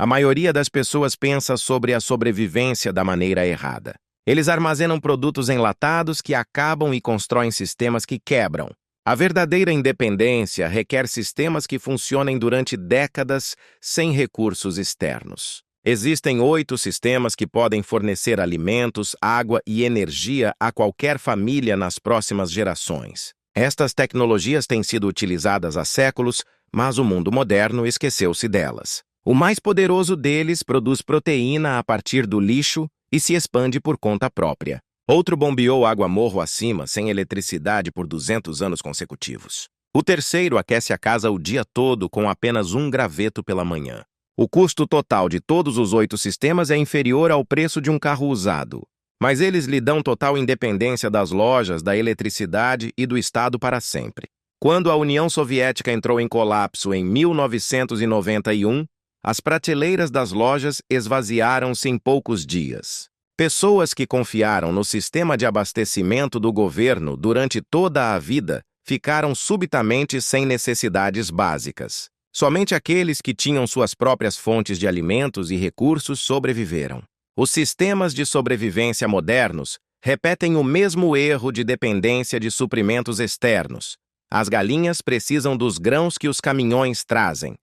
A maioria das pessoas pensa sobre a sobrevivência da maneira errada. Eles armazenam produtos enlatados que acabam e constroem sistemas que quebram. A verdadeira independência requer sistemas que funcionem durante décadas sem recursos externos. Existem 8 sistemas que podem fornecer alimentos, água e energia a qualquer família nas próximas gerações. Estas tecnologias têm sido utilizadas há séculos, mas o mundo moderno esqueceu-se delas. O mais poderoso deles produz proteína a partir do lixo e se expande por conta própria. Outro bombeou água morro acima, sem eletricidade por 200 anos consecutivos. O terceiro aquece a casa o dia todo com apenas um graveto pela manhã. O custo total de todos os 8 sistemas é inferior ao preço de um carro usado. Mas eles lhe dão total independência das lojas, da eletricidade e do Estado para sempre. Quando a União Soviética entrou em colapso em 1991, as prateleiras das lojas esvaziaram-se em poucos dias. Pessoas que confiaram no sistema de abastecimento do governo durante toda a vida ficaram subitamente sem necessidades básicas. Somente aqueles que tinham suas próprias fontes de alimentos e recursos sobreviveram. Os sistemas de sobrevivência modernos repetem o mesmo erro de dependência de suprimentos externos. As galinhas precisam dos grãos que os caminhões trazem.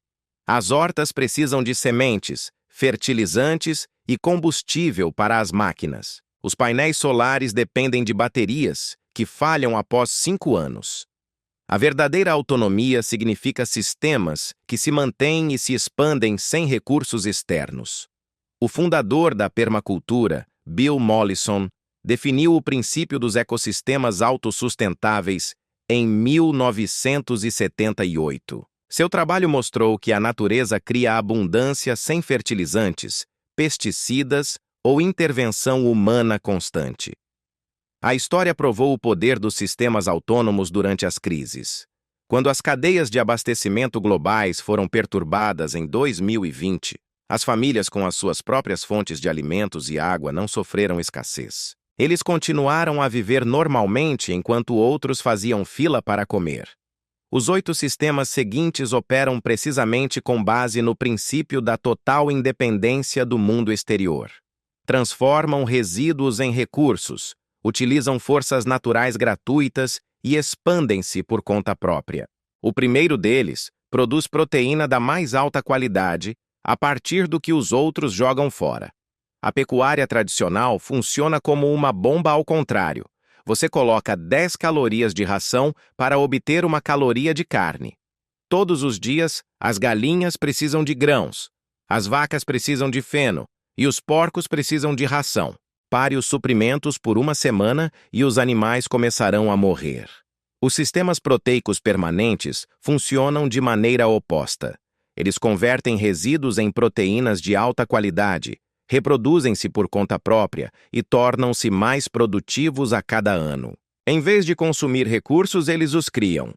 As hortas precisam de sementes, fertilizantes e combustível para as máquinas. Os painéis solares dependem de baterias, que falham após 5 anos. A verdadeira autonomia significa sistemas que se mantêm e se expandem sem recursos externos. O fundador da permacultura, Bill Mollison, definiu o princípio dos ecossistemas autossustentáveis em 1978. Seu trabalho mostrou que a natureza cria abundância sem fertilizantes, pesticidas ou intervenção humana constante. A história provou o poder dos sistemas autônomos durante as crises. Quando as cadeias de abastecimento globais foram perturbadas em 2020, as famílias com as suas próprias fontes de alimentos e água não sofreram escassez. Eles continuaram a viver normalmente enquanto outros faziam fila para comer. Os 8 sistemas seguintes operam precisamente com base no princípio da total independência do mundo exterior. Transformam resíduos em recursos, utilizam forças naturais gratuitas e expandem-se por conta própria. O primeiro deles produz proteína da mais alta qualidade a partir do que os outros jogam fora. A pecuária tradicional funciona como uma bomba ao contrário. Você coloca 10 calorias de ração para obter 1 caloria de carne. Todos os dias, as galinhas precisam de grãos, as vacas precisam de feno e os porcos precisam de ração. Pare os suprimentos por 1 semana e os animais começarão a morrer. Os sistemas proteicos permanentes funcionam de maneira oposta. Eles convertem resíduos em proteínas de alta qualidade, reproduzem-se por conta própria e tornam-se mais produtivos a cada ano. Em vez de consumir recursos, eles os criam.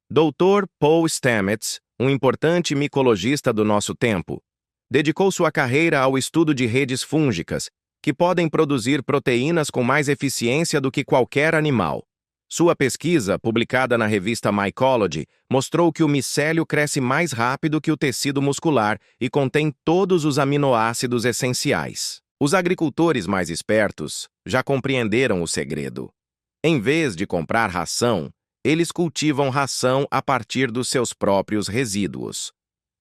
Dr. Paul Stamets, um importante micologista do nosso tempo, dedicou sua carreira ao estudo de redes fúngicas, que podem produzir proteínas com mais eficiência do que qualquer animal. Sua pesquisa, publicada na revista Mycology, mostrou que o micélio cresce mais rápido que o tecido muscular e contém todos os aminoácidos essenciais. Os agricultores mais espertos já compreenderam o segredo. Em vez de comprar ração, eles cultivam ração a partir dos seus próprios resíduos.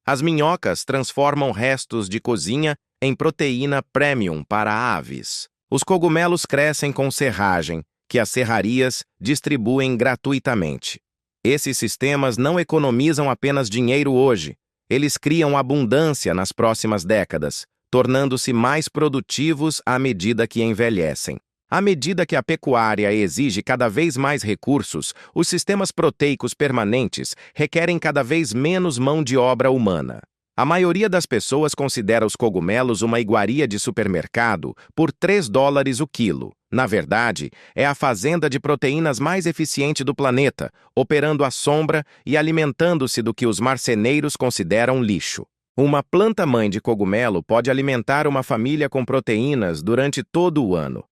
As minhocas transformam restos de cozinha em proteína premium para aves. Os cogumelos crescem com serragem, que as serrarias distribuem gratuitamente. Esses sistemas não economizam apenas dinheiro hoje, eles criam abundância nas próximas décadas, tornando-se mais produtivos à medida que envelhecem. À medida que a pecuária exige cada vez mais recursos, os sistemas proteicos permanentes requerem cada vez menos mão de obra humana. A maioria das pessoas considera os cogumelos uma iguaria de supermercado por $3 o quilo. Na verdade, é a fazenda de proteínas mais eficiente do planeta, operando à sombra e alimentando-se do que os marceneiros consideram lixo. Uma planta-mãe de cogumelo pode alimentar uma família com proteínas durante todo o ano.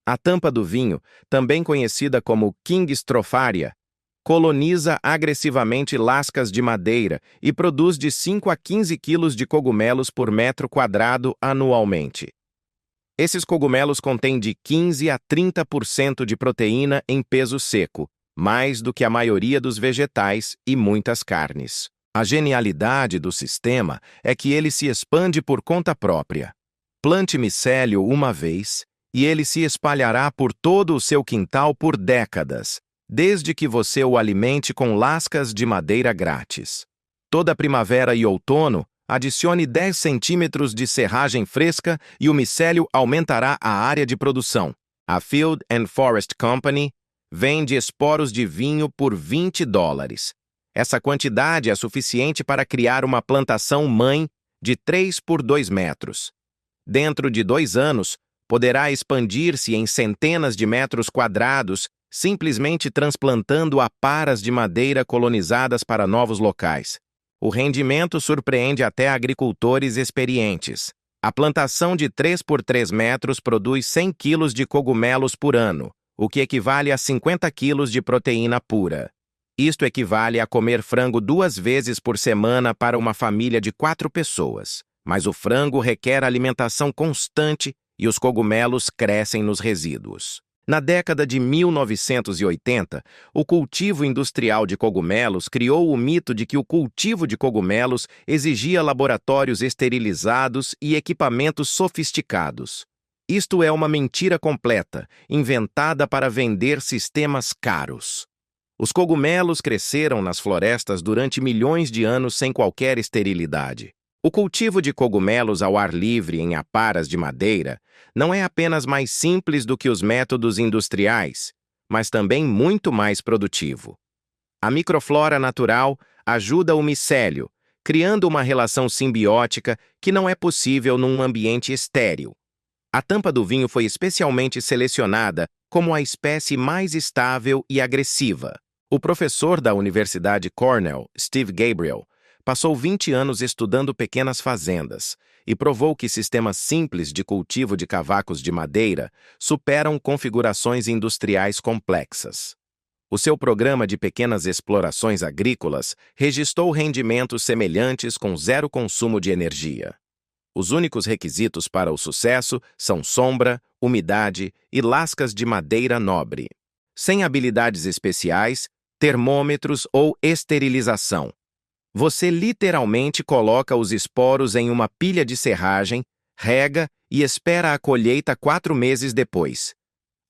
A tampa do vinho, também conhecida como King Stropharia, coloniza agressivamente lascas de madeira e produz de 5 a 15 quilos de cogumelos por metro quadrado anualmente. Esses cogumelos contêm de 15 a 30% de proteína em peso seco, mais do que a maioria dos vegetais e muitas carnes. A genialidade do sistema é que ele se expande por conta própria. Plante micélio uma vez e ele se espalhará por todo o seu quintal por décadas, desde que você o alimente com lascas de madeira grátis. Toda primavera e outono, adicione 10 centímetros de serragem fresca e o micélio aumentará a área de produção. A Field and Forest Company vende esporos de vinho por $20. Essa quantidade é suficiente para criar uma plantação mãe de 3 por 2 metros. Dentro de 2 anos, poderá expandir-se em centenas de metros quadrados, simplesmente transplantando aparas de madeira colonizadas para novos locais. O rendimento surpreende até agricultores experientes. A plantação de 3 por 3 metros produz 100 quilos de cogumelos por ano, o que equivale a 50 quilos de proteína pura. Isto equivale a comer frango 2 vezes por semana para uma família de 4 pessoas. Mas o frango requer alimentação constante e os cogumelos crescem nos resíduos. Na década de 1980, o cultivo industrial de cogumelos criou o mito de que o cultivo de cogumelos exigia laboratórios esterilizados e equipamentos sofisticados. Isto é uma mentira completa, inventada para vender sistemas caros. Os cogumelos cresceram nas florestas durante milhões de anos sem qualquer esterilidade. O cultivo de cogumelos ao ar livre em aparas de madeira não é apenas mais simples do que os métodos industriais, mas também muito mais produtivo. A microflora natural ajuda o micélio, criando uma relação simbiótica que não é possível num ambiente estéril. A tampa do vinho foi especialmente selecionada como a espécie mais estável e agressiva. O professor da Universidade Cornell, Steve Gabriel, passou 20 anos estudando pequenas fazendas e provou que sistemas simples de cultivo de cavacos de madeira superam configurações industriais complexas. O seu programa de pequenas explorações agrícolas registrou rendimentos semelhantes com zero consumo de energia. Os únicos requisitos para o sucesso são sombra, umidade e lascas de madeira nobre. Sem habilidades especiais, termômetros ou esterilização. Você literalmente coloca os esporos em uma pilha de serragem, rega e espera a colheita 4 meses depois.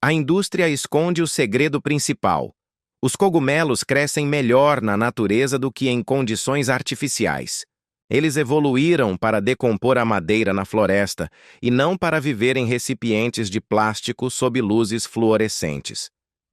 A indústria esconde o segredo principal. Os cogumelos crescem melhor na natureza do que em condições artificiais. Eles evoluíram para decompor a madeira na floresta e não para viver em recipientes de plástico sob luzes fluorescentes.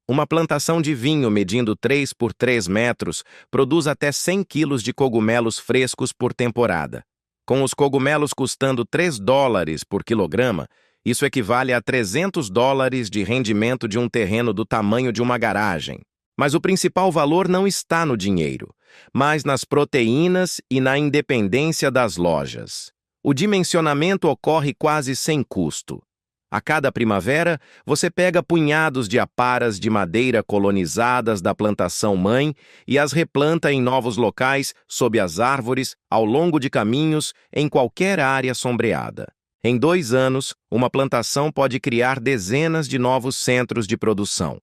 Uma plantação de vinho medindo 3 por 3 metros produz até 100 quilos de cogumelos frescos por temporada. Com os cogumelos custando $3 por quilograma, isso equivale a $300 de rendimento de um terreno do tamanho de uma garagem. Mas o principal valor não está no dinheiro, mas nas proteínas e na independência das lojas. O dimensionamento ocorre quase sem custo. A cada primavera, você pega punhados de aparas de madeira colonizadas da plantação mãe e as replanta em novos locais, sob as árvores, ao longo de caminhos, em qualquer área sombreada. Em 2 anos, uma plantação pode criar dezenas de novos centros de produção.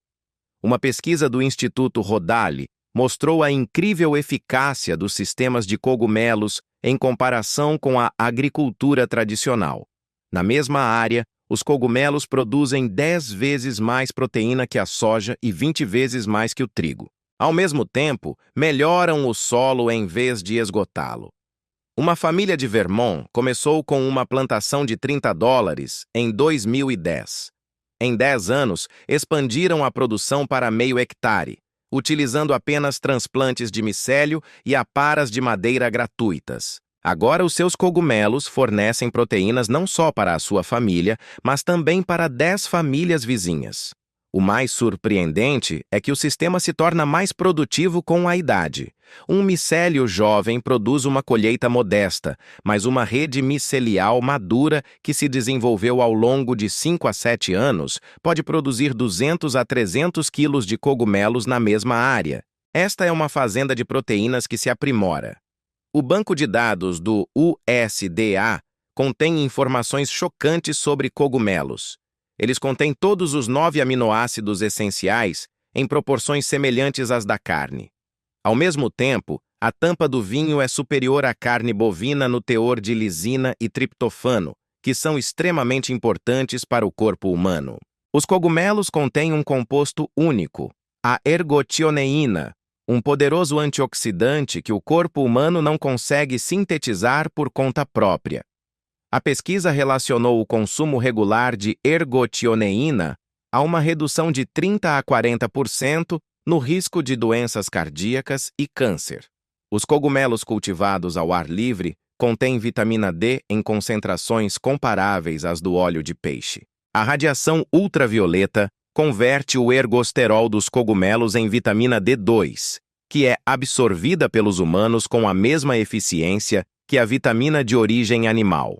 Uma pesquisa do Instituto Rodale mostrou a incrível eficácia dos sistemas de cogumelos em comparação com a agricultura tradicional. Na mesma área, os cogumelos produzem 10 vezes mais proteína que a soja e 20 vezes mais que o trigo. Ao mesmo tempo, melhoram o solo em vez de esgotá-lo. Uma família de Vermont começou com uma plantação de $30 em 2010. Em 10 anos, expandiram a produção para meio hectare, utilizando apenas transplantes de micélio e aparas de madeira gratuitas. Agora, os seus cogumelos fornecem proteínas não só para a sua família, mas também para 10 famílias vizinhas. O mais surpreendente é que o sistema se torna mais produtivo com a idade. Um micélio jovem produz uma colheita modesta, mas uma rede micelial madura que se desenvolveu ao longo de 5 a 7 anos pode produzir 200 a 300 quilos de cogumelos na mesma área. Esta é uma fazenda de proteínas que se aprimora. O banco de dados do USDA contém informações chocantes sobre cogumelos. Eles contêm todos os 9 aminoácidos essenciais em proporções semelhantes às da carne. Ao mesmo tempo, a tampa do vinho é superior à carne bovina no teor de lisina e triptofano, que são extremamente importantes para o corpo humano. Os cogumelos contêm um composto único, a ergotioneína, um poderoso antioxidante que o corpo humano não consegue sintetizar por conta própria. A pesquisa relacionou o consumo regular de ergotioneína a uma redução de 30 a 40% no risco de doenças cardíacas e câncer. Os cogumelos cultivados ao ar livre contêm vitamina D em concentrações comparáveis às do óleo de peixe. A radiação ultravioleta converte o ergosterol dos cogumelos em vitamina D2, que é absorvida pelos humanos com a mesma eficiência que a vitamina de origem animal.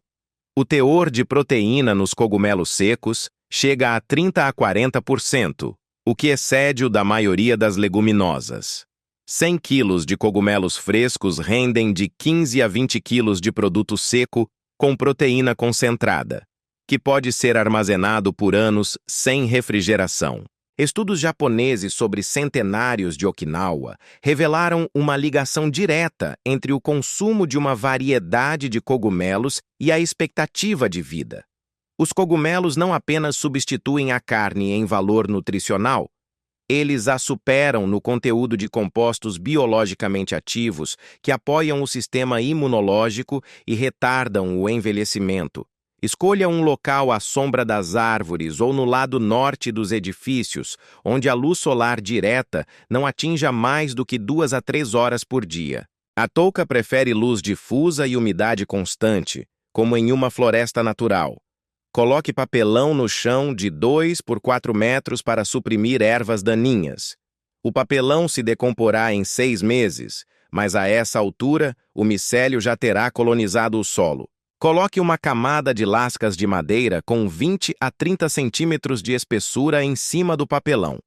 O teor de proteína nos cogumelos secos chega a 30 a 40%, o que excede o da maioria das leguminosas. 100 quilos de cogumelos frescos rendem de 15 a 20 quilos de produto seco com proteína concentrada, que pode ser armazenado por anos sem refrigeração. Estudos japoneses sobre centenários de Okinawa revelaram uma ligação direta entre o consumo de uma variedade de cogumelos e a expectativa de vida. Os cogumelos não apenas substituem a carne em valor nutricional, eles a superam no conteúdo de compostos biologicamente ativos que apoiam o sistema imunológico e retardam o envelhecimento. Escolha um local à sombra das árvores ou no lado norte dos edifícios, onde a luz solar direta não atinja mais do que 2 a 3 horas por dia. A touca prefere luz difusa e umidade constante, como em uma floresta natural. Coloque papelão no chão de 2 por 4 metros para suprimir ervas daninhas. O papelão se decomporá em 6 meses, mas a essa altura o micélio já terá colonizado o solo. Coloque uma camada de lascas de madeira com 20 a 30 centímetros de espessura em cima do papelão.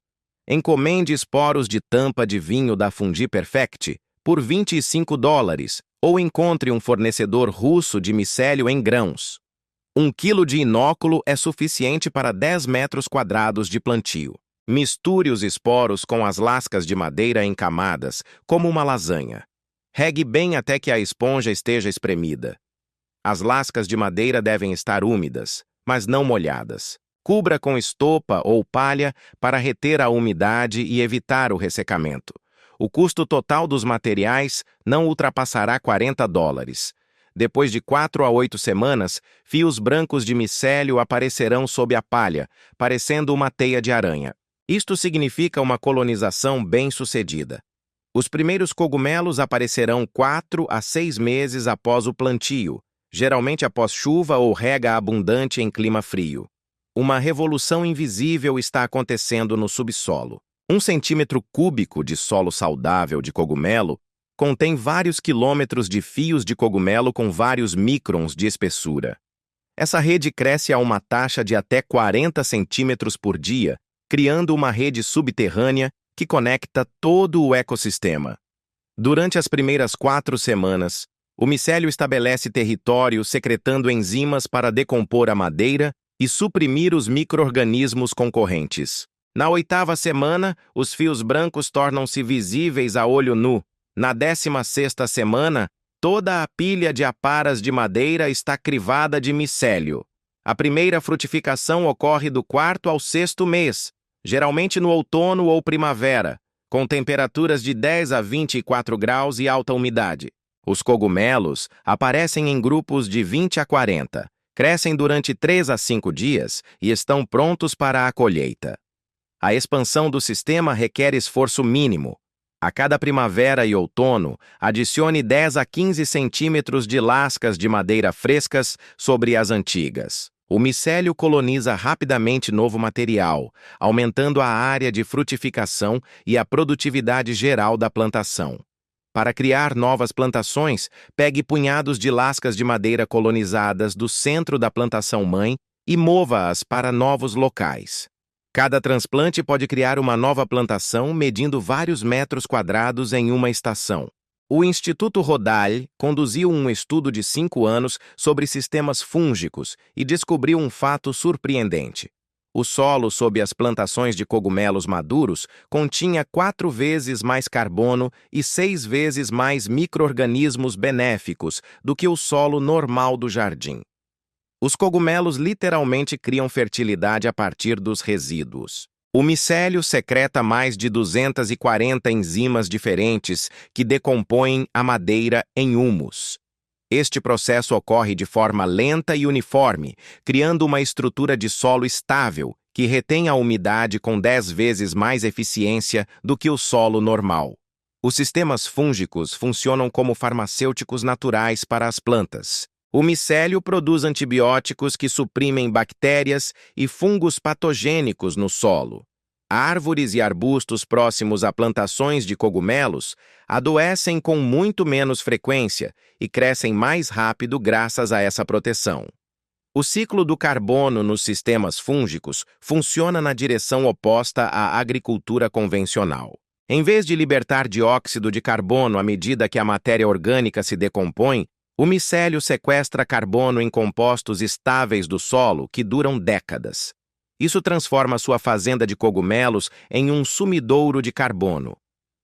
Encomende esporos de tampa de vinho da Fundi Perfect por $25 ou encontre um fornecedor russo de micélio em grãos. 1 quilo de inóculo é suficiente para 10 metros quadrados de plantio. Misture os esporos com as lascas de madeira em camadas, como uma lasanha. Regue bem até que a esponja esteja espremida. As lascas de madeira devem estar úmidas, mas não molhadas. Cubra com estopa ou palha para reter a umidade e evitar o ressecamento. O custo total dos materiais não ultrapassará $40. Depois de 4 a 8 semanas, fios brancos de micélio aparecerão sob a palha, parecendo uma teia de aranha. Isto significa uma colonização bem-sucedida. Os primeiros cogumelos aparecerão 4 a 6 meses após o plantio, geralmente após chuva ou rega abundante em clima frio. Uma revolução invisível está acontecendo no subsolo. 1 centímetro cúbico de solo saudável de cogumelo contém vários quilômetros de fios de cogumelo com vários microns de espessura. Essa rede cresce a uma taxa de até 40 centímetros por dia, criando uma rede subterrânea que conecta todo o ecossistema. Durante as primeiras 4 semanas, o micélio estabelece território secretando enzimas para decompor a madeira e suprimir os micro-organismos concorrentes. Na 8ª semana, os fios brancos tornam-se visíveis a olho nu. Na 16ª semana, toda a pilha de aparas de madeira está crivada de micélio. A primeira frutificação ocorre do 4º ao 6º mês, geralmente no outono ou primavera, com temperaturas de 10 a 24 graus e alta umidade. Os cogumelos aparecem em grupos de 20 a 40, crescem durante 3 a 5 dias e estão prontos para a colheita. A expansão do sistema requer esforço mínimo. A cada primavera e outono, adicione 10 a 15 centímetros de lascas de madeira frescas sobre as antigas. O micélio coloniza rapidamente novo material, aumentando a área de frutificação e a produtividade geral da plantação. Para criar novas plantações, pegue punhados de lascas de madeira colonizadas do centro da plantação mãe e mova-as para novos locais. Cada transplante pode criar uma nova plantação medindo vários metros quadrados em uma estação. O Instituto Rodale conduziu um estudo de 5 anos sobre sistemas fúngicos e descobriu um fato surpreendente. O solo sob as plantações de cogumelos maduros continha 4 vezes mais carbono e 6 vezes mais micro-organismos benéficos do que o solo normal do jardim. Os cogumelos literalmente criam fertilidade a partir dos resíduos. O micélio secreta mais de 240 enzimas diferentes que decompõem a madeira em humus. Este processo ocorre de forma lenta e uniforme, criando uma estrutura de solo estável que retém a umidade com 10 vezes mais eficiência do que o solo normal. Os sistemas fúngicos funcionam como farmacêuticos naturais para as plantas. O micélio produz antibióticos que suprimem bactérias e fungos patogênicos no solo. Árvores e arbustos próximos a plantações de cogumelos adoecem com muito menos frequência e crescem mais rápido graças a essa proteção. O ciclo do carbono nos sistemas fúngicos funciona na direção oposta à agricultura convencional. Em vez de libertar dióxido de carbono à medida que a matéria orgânica se decompõe, o micélio sequestra carbono em compostos estáveis do solo que duram décadas. Isso transforma sua fazenda de cogumelos em um sumidouro de carbono.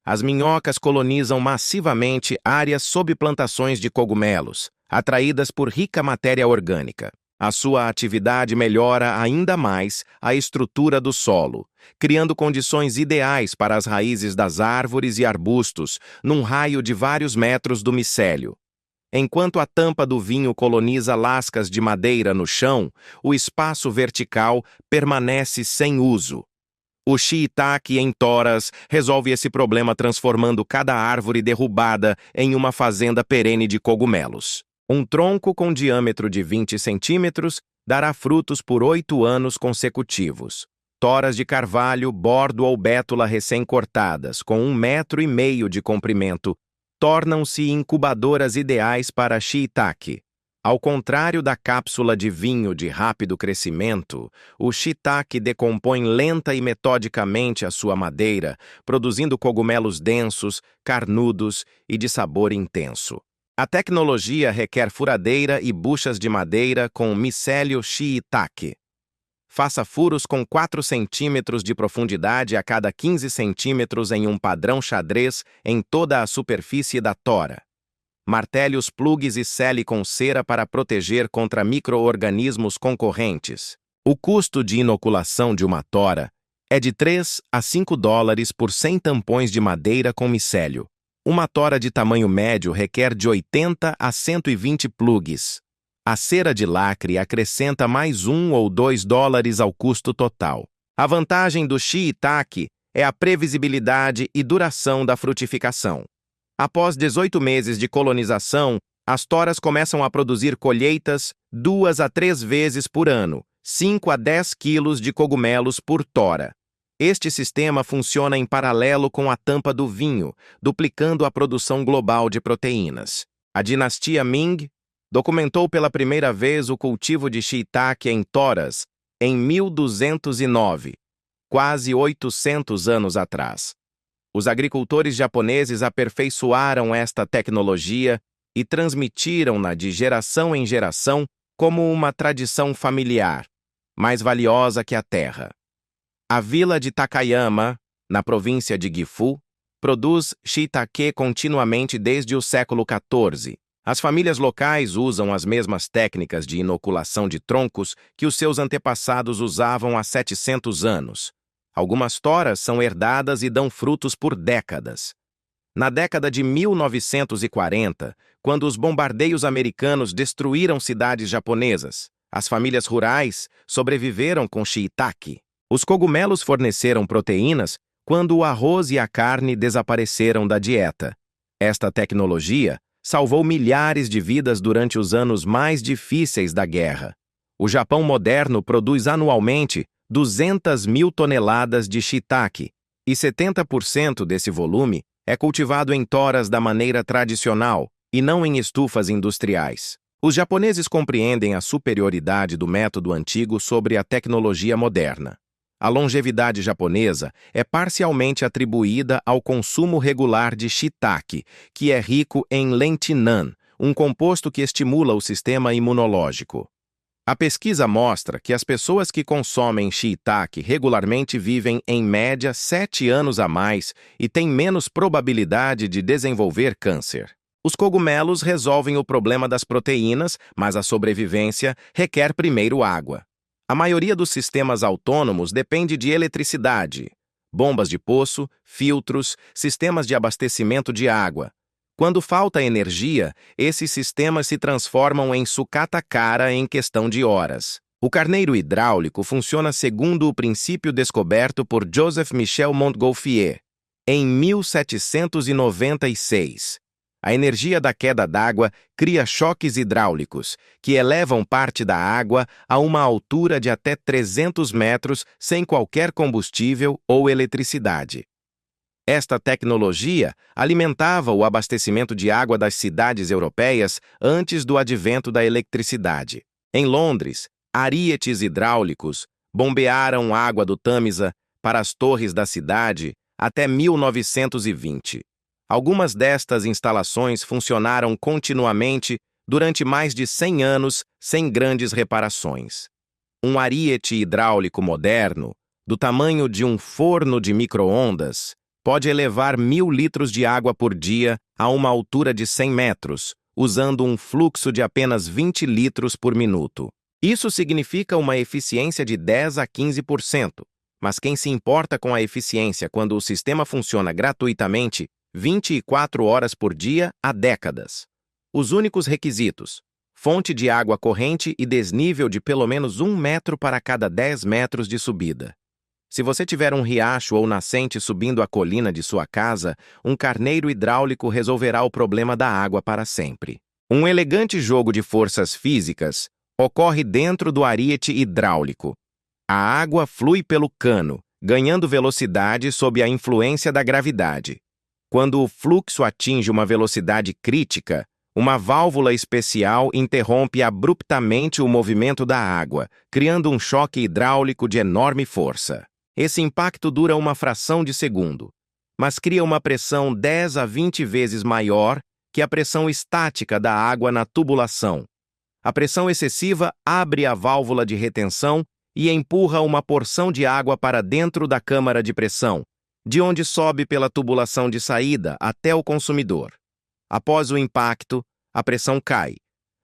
As minhocas colonizam massivamente áreas sob plantações de cogumelos, atraídas por rica matéria orgânica. A sua atividade melhora ainda mais a estrutura do solo, criando condições ideais para as raízes das árvores e arbustos, num raio de vários metros do micélio. Enquanto a tampa do vinho coloniza lascas de madeira no chão, o espaço vertical permanece sem uso. O shiitake em toras resolve esse problema transformando cada árvore derrubada em uma fazenda perene de cogumelos. Um tronco com diâmetro de 20 centímetros dará frutos por 8 anos consecutivos. Toras de carvalho, bordo ou bétula recém-cortadas, com 1,5 metro de comprimento, tornam-se incubadoras ideais para shiitake. Ao contrário da cápsula de vinho de rápido crescimento, o shiitake decompõe lenta e metodicamente a sua madeira, produzindo cogumelos densos, carnudos e de sabor intenso. A tecnologia requer furadeira e buchas de madeira com micélio shiitake. Faça furos com 4 centímetros de profundidade a cada 15 centímetros em um padrão xadrez em toda a superfície da tora. Martele os plugs e sele com cera para proteger contra micro-organismos concorrentes. O custo de inoculação de uma tora é de 3 a 5 dólares por 100 tampões de madeira com micélio. Uma tora de tamanho médio requer de 80 a 120 plugs. A cera de lacre acrescenta mais 1 ou 2 dólares ao custo total. A vantagem do shiitake é a previsibilidade e duração da frutificação. Após 18 meses de colonização, as toras começam a produzir colheitas 2 a 3 vezes por ano, 5 a 10 quilos de cogumelos por tora. Este sistema funciona em paralelo com a tampa do vinho, duplicando a produção global de proteínas. A dinastia Ming documentou pela primeira vez o cultivo de shiitake em toras em 1209, quase 800 anos atrás. Os agricultores japoneses aperfeiçoaram esta tecnologia e transmitiram-na de geração em geração como uma tradição familiar, mais valiosa que a terra. A vila de Takayama, na província de Gifu, produz shiitake continuamente desde o século XIV. As famílias locais usam as mesmas técnicas de inoculação de troncos que os seus antepassados usavam há 700 anos. Algumas toras são herdadas e dão frutos por décadas. Na década de 1940, quando os bombardeios americanos destruíram cidades japonesas, as famílias rurais sobreviveram com shiitake. Os cogumelos forneceram proteínas quando o arroz e a carne desapareceram da dieta. Esta tecnologia salvou milhares de vidas durante os anos mais difíceis da guerra. O Japão moderno produz anualmente 200 mil toneladas de shiitake, e 70% desse volume é cultivado em toras da maneira tradicional e não em estufas industriais. Os japoneses compreendem a superioridade do método antigo sobre a tecnologia moderna. A longevidade japonesa é parcialmente atribuída ao consumo regular de shiitake, que é rico em lentinan, um composto que estimula o sistema imunológico. A pesquisa mostra que as pessoas que consomem shiitake regularmente vivem, em média, 7 anos a mais e têm menos probabilidade de desenvolver câncer. Os cogumelos resolvem o problema das proteínas, mas a sobrevivência requer primeiro água. A maioria dos sistemas autônomos depende de eletricidade, bombas de poço, filtros, sistemas de abastecimento de água. Quando falta energia, esses sistemas se transformam em sucata cara em questão de horas. O carneiro hidráulico funciona segundo o princípio descoberto por Joseph Michel Montgolfier, em 1796. A energia da queda d'água cria choques hidráulicos, que elevam parte da água a uma altura de até 300 metros sem qualquer combustível ou eletricidade. Esta tecnologia alimentava o abastecimento de água das cidades europeias antes do advento da eletricidade. Em Londres, arietes hidráulicos bombearam água do Tâmisa para as torres da cidade até 1920. Algumas destas instalações funcionaram continuamente durante mais de 100 anos sem grandes reparações. Um ariete hidráulico moderno, do tamanho de um forno de micro-ondas, pode elevar 1.000 litros de água por dia a uma altura de 100 metros, usando um fluxo de apenas 20 litros por minuto. Isso significa uma eficiência de 10 a 15%, mas quem se importa com a eficiência quando o sistema funciona gratuitamente 24 horas por dia há décadas? Os únicos requisitos: fonte de água corrente e desnível de pelo menos 1 metro para cada 10 metros de subida. Se você tiver um riacho ou nascente subindo a colina de sua casa, um carneiro hidráulico resolverá o problema da água para sempre. Um elegante jogo de forças físicas ocorre dentro do ariete hidráulico. A água flui pelo cano, ganhando velocidade sob a influência da gravidade. Quando o fluxo atinge uma velocidade crítica, uma válvula especial interrompe abruptamente o movimento da água, criando um choque hidráulico de enorme força. Esse impacto dura uma fração de segundo, mas cria uma pressão 10 a 20 vezes maior que a pressão estática da água na tubulação. A pressão excessiva abre a válvula de retenção e empurra uma porção de água para dentro da câmara de pressão, de onde sobe pela tubulação de saída até o consumidor. Após o impacto, a pressão cai.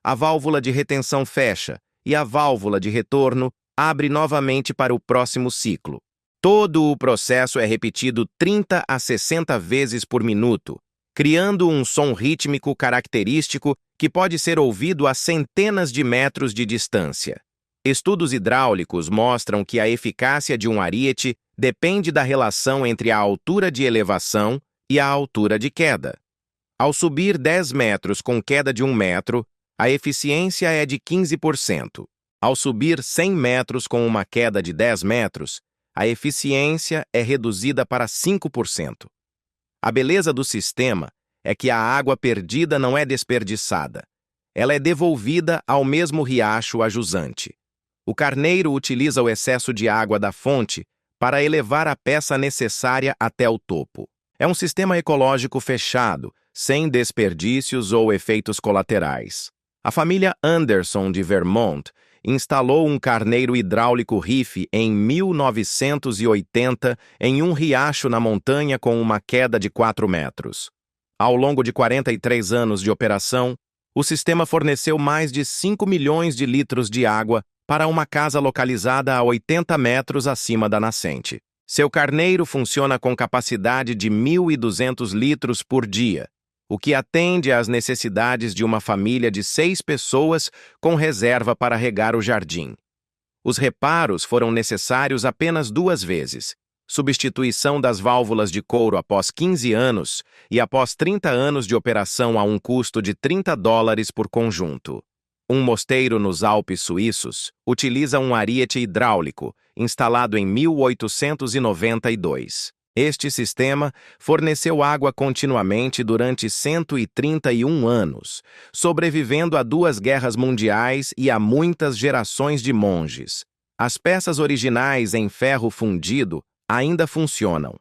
A válvula de retenção fecha e a válvula de retorno abre novamente para o próximo ciclo. Todo o processo é repetido 30 a 60 vezes por minuto, criando um som rítmico característico que pode ser ouvido a centenas de metros de distância. Estudos hidráulicos mostram que a eficácia de um ariete depende da relação entre a altura de elevação e a altura de queda. Ao subir 10 metros com queda de 1 metro, a eficiência é de 15%. Ao subir 100 metros com uma queda de 10 metros, a eficiência é reduzida para 5%. A beleza do sistema é que a água perdida não é desperdiçada. Ela é devolvida ao mesmo riacho a jusante. O carneiro utiliza o excesso de água da fonte para elevar a peça necessária até o topo. É um sistema ecológico fechado, sem desperdícios ou efeitos colaterais. A família Anderson de Vermont instalou um carneiro hidráulico Riff em 1980 em um riacho na montanha com uma queda de 4 metros. Ao longo de 43 anos de operação, o sistema forneceu mais de 5 milhões de litros de água para uma casa localizada a 80 metros acima da nascente. Seu carneiro funciona com capacidade de 1.200 litros por dia, o que atende às necessidades de uma família de 6 pessoas com reserva para regar o jardim. Os reparos foram necessários apenas 2 vezes: substituição das válvulas de couro após 15 anos e após 30 anos de operação a um custo de $30 por conjunto. Um mosteiro nos Alpes suíços utiliza um ariete hidráulico, instalado em 1892. Este sistema forneceu água continuamente durante 131 anos, sobrevivendo a 2 guerras mundiais e a muitas gerações de monges. As peças originais em ferro fundido ainda funcionam.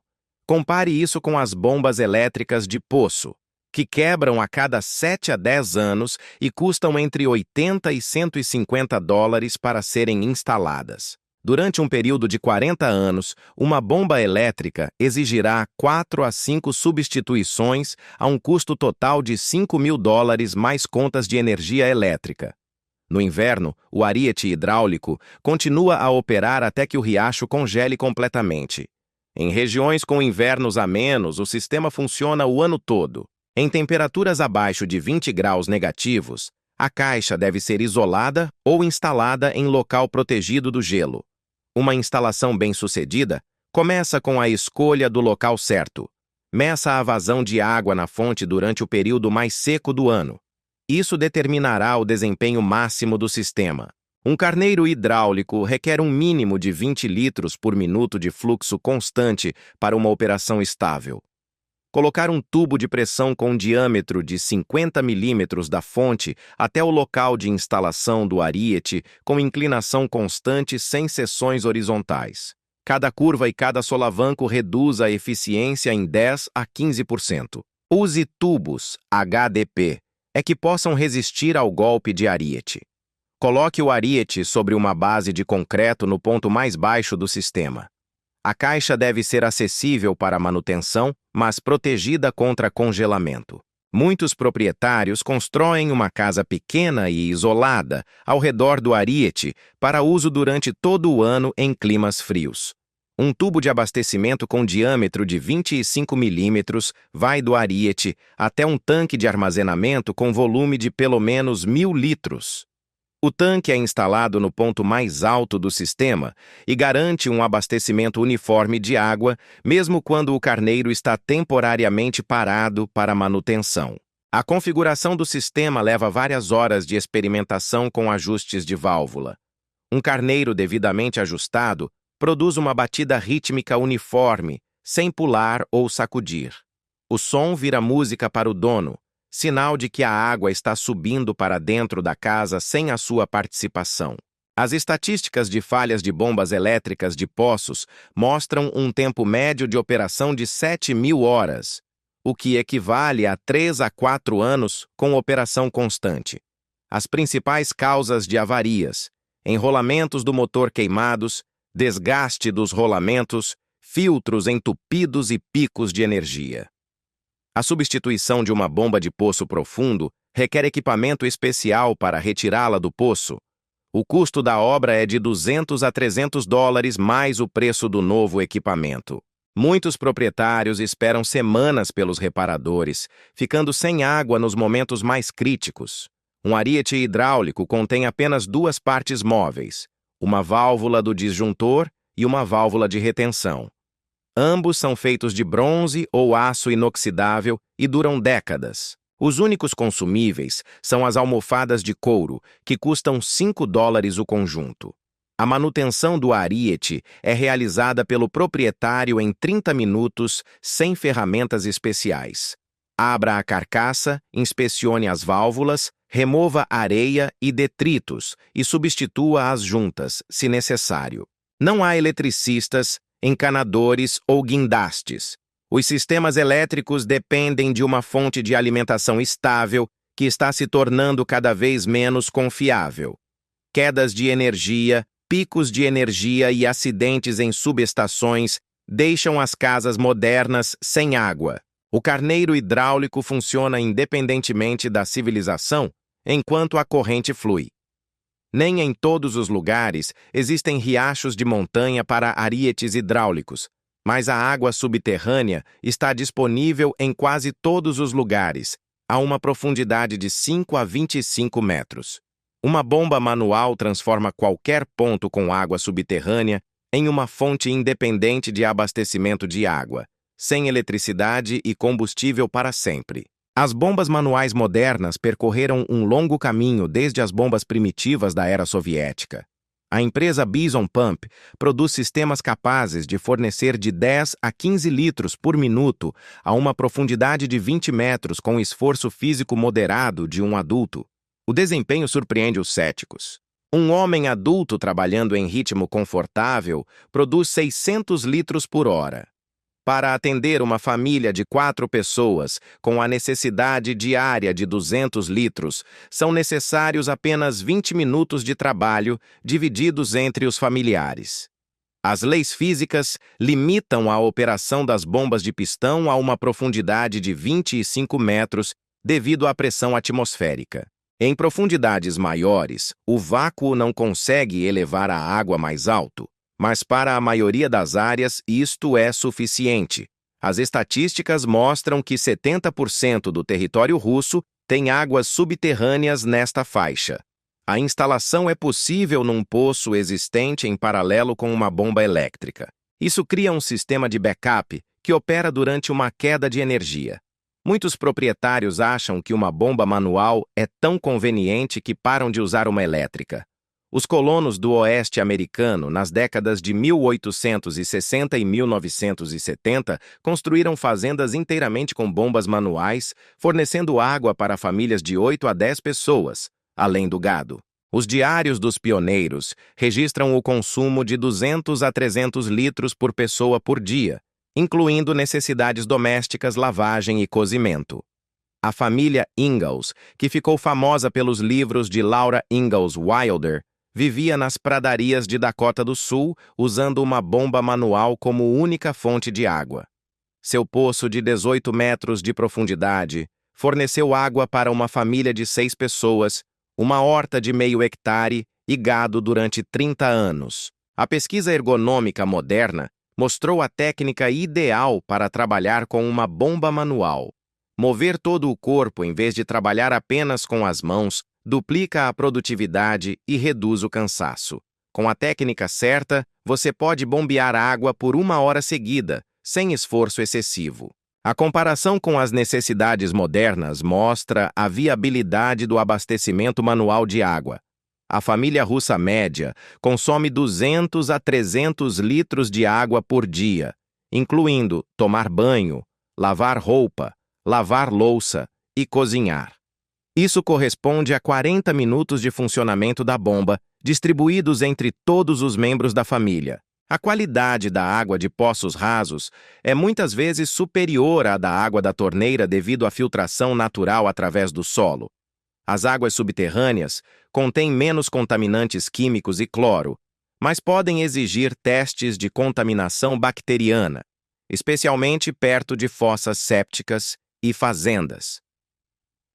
Compare isso com as bombas elétricas de poço, que quebram a cada 7 a 10 anos e custam entre $80 e $150 para serem instaladas. Durante um período de 40 anos, uma bomba elétrica exigirá 4 a 5 substituições a um custo total de $5.000 mais contas de energia elétrica. No inverno, o ariete hidráulico continua a operar até que o riacho congele completamente. Em regiões com invernos amenos, o sistema funciona o ano todo. Em temperaturas abaixo de 20 graus negativos, a caixa deve ser isolada ou instalada em local protegido do gelo. Uma instalação bem-sucedida começa com a escolha do local certo. Meça a vazão de água na fonte durante o período mais seco do ano. Isso determinará o desempenho máximo do sistema. Um carneiro hidráulico requer um mínimo de 20 litros por minuto de fluxo constante para uma operação estável. Colocar um tubo de pressão com diâmetro de 50 milímetros da fonte até o local de instalação do ariete com inclinação constante sem seções horizontais. Cada curva e cada solavanco reduz a eficiência em 10 a 15%. Use tubos HDP, que possam resistir ao golpe de ariete. Coloque o ariete sobre uma base de concreto no ponto mais baixo do sistema. A caixa deve ser acessível para manutenção, mas protegida contra congelamento. Muitos proprietários constroem uma casa pequena e isolada ao redor do ariete para uso durante todo o ano em climas frios. Um tubo de abastecimento com diâmetro de 25 milímetros vai do ariete até um tanque de armazenamento com volume de pelo menos 1.000 litros. O tanque é instalado no ponto mais alto do sistema e garante um abastecimento uniforme de água, mesmo quando o carneiro está temporariamente parado para manutenção. A configuração do sistema leva várias horas de experimentação com ajustes de válvula. Um carneiro devidamente ajustado produz uma batida rítmica uniforme, sem pular ou sacudir. O som vira música para o dono, sinal de que a água está subindo para dentro da casa sem a sua participação. As estatísticas de falhas de bombas elétricas de poços mostram um tempo médio de operação de 7.000 horas, o que equivale a 3 a 4 anos com operação constante. As principais causas de avarias: enrolamentos do motor queimados, desgaste dos rolamentos, filtros entupidos e picos de energia. A substituição de uma bomba de poço profundo requer equipamento especial para retirá-la do poço. O custo da obra é de $200 a $300 mais o preço do novo equipamento. Muitos proprietários esperam semanas pelos reparadores, ficando sem água nos momentos mais críticos. Um ariete hidráulico contém apenas 2 partes móveis, uma válvula do disjuntor e uma válvula de retenção. Ambos são feitos de bronze ou aço inoxidável e duram décadas. Os únicos consumíveis são as almofadas de couro, que custam $5 o conjunto. A manutenção do ariete é realizada pelo proprietário em 30 minutos, sem ferramentas especiais. Abra a carcaça, inspecione as válvulas, remova areia e detritos e substitua as juntas, se necessário. Não há eletricistas, encanadores ou guindastes. Os sistemas elétricos dependem de uma fonte de alimentação estável que está se tornando cada vez menos confiável. Quedas de energia, picos de energia e acidentes em subestações deixam as casas modernas sem água. O carneiro hidráulico funciona independentemente da civilização enquanto a corrente flui. Nem em todos os lugares existem riachos de montanha para arietes hidráulicos, mas a água subterrânea está disponível em quase todos os lugares, a uma profundidade de 5 a 25 metros. Uma bomba manual transforma qualquer ponto com água subterrânea em uma fonte independente de abastecimento de água, sem eletricidade e combustível para sempre. As bombas manuais modernas percorreram um longo caminho desde as bombas primitivas da era soviética. A empresa Bison Pump produz sistemas capazes de fornecer de 10 a 15 litros por minuto a uma profundidade de 20 metros com esforço físico moderado de um adulto. O desempenho surpreende os céticos. Um homem adulto trabalhando em ritmo confortável produz 600 litros por hora. Para atender uma família de 4 pessoas com a necessidade diária de 200 litros, são necessários apenas 20 minutos de trabalho divididos entre os familiares. As leis físicas limitam a operação das bombas de pistão a uma profundidade de 25 metros devido à pressão atmosférica. Em profundidades maiores, o vácuo não consegue elevar a água mais alto, mas para a maioria das áreas isto é suficiente. As estatísticas mostram que 70% do território russo tem águas subterrâneas nesta faixa. A instalação é possível num poço existente em paralelo com uma bomba elétrica. Isso cria um sistema de backup que opera durante uma queda de energia. Muitos proprietários acham que uma bomba manual é tão conveniente que param de usar uma elétrica. Os colonos do oeste americano, nas décadas de 1860 e 1970, construíram fazendas inteiramente com bombas manuais, fornecendo água para famílias de 8 a 10 pessoas, além do gado. Os diários dos pioneiros registram o consumo de 200 a 300 litros por pessoa por dia, incluindo necessidades domésticas, lavagem e cozimento. A família Ingalls, que ficou famosa pelos livros de Laura Ingalls Wilder, vivia nas pradarias de Dakota do Sul usando uma bomba manual como única fonte de água. Seu poço de 18 metros de profundidade forneceu água para uma família de 6 pessoas, uma horta de meio hectare e gado durante 30 anos. A pesquisa ergonômica moderna mostrou a técnica ideal para trabalhar com uma bomba manual. Mover todo o corpo em vez de trabalhar apenas com as mãos duplica a produtividade e reduz o cansaço. Com a técnica certa, você pode bombear água por 1 hora seguida, sem esforço excessivo. A comparação com as necessidades modernas mostra a viabilidade do abastecimento manual de água. A família russa média consome 200 a 300 litros de água por dia, incluindo tomar banho, lavar roupa, lavar louça e cozinhar. Isso corresponde a 40 minutos de funcionamento da bomba, distribuídos entre todos os membros da família. A qualidade da água de poços rasos é muitas vezes superior à da água da torneira devido à filtração natural através do solo. As águas subterrâneas contêm menos contaminantes químicos e cloro, mas podem exigir testes de contaminação bacteriana, especialmente perto de fossas sépticas e fazendas.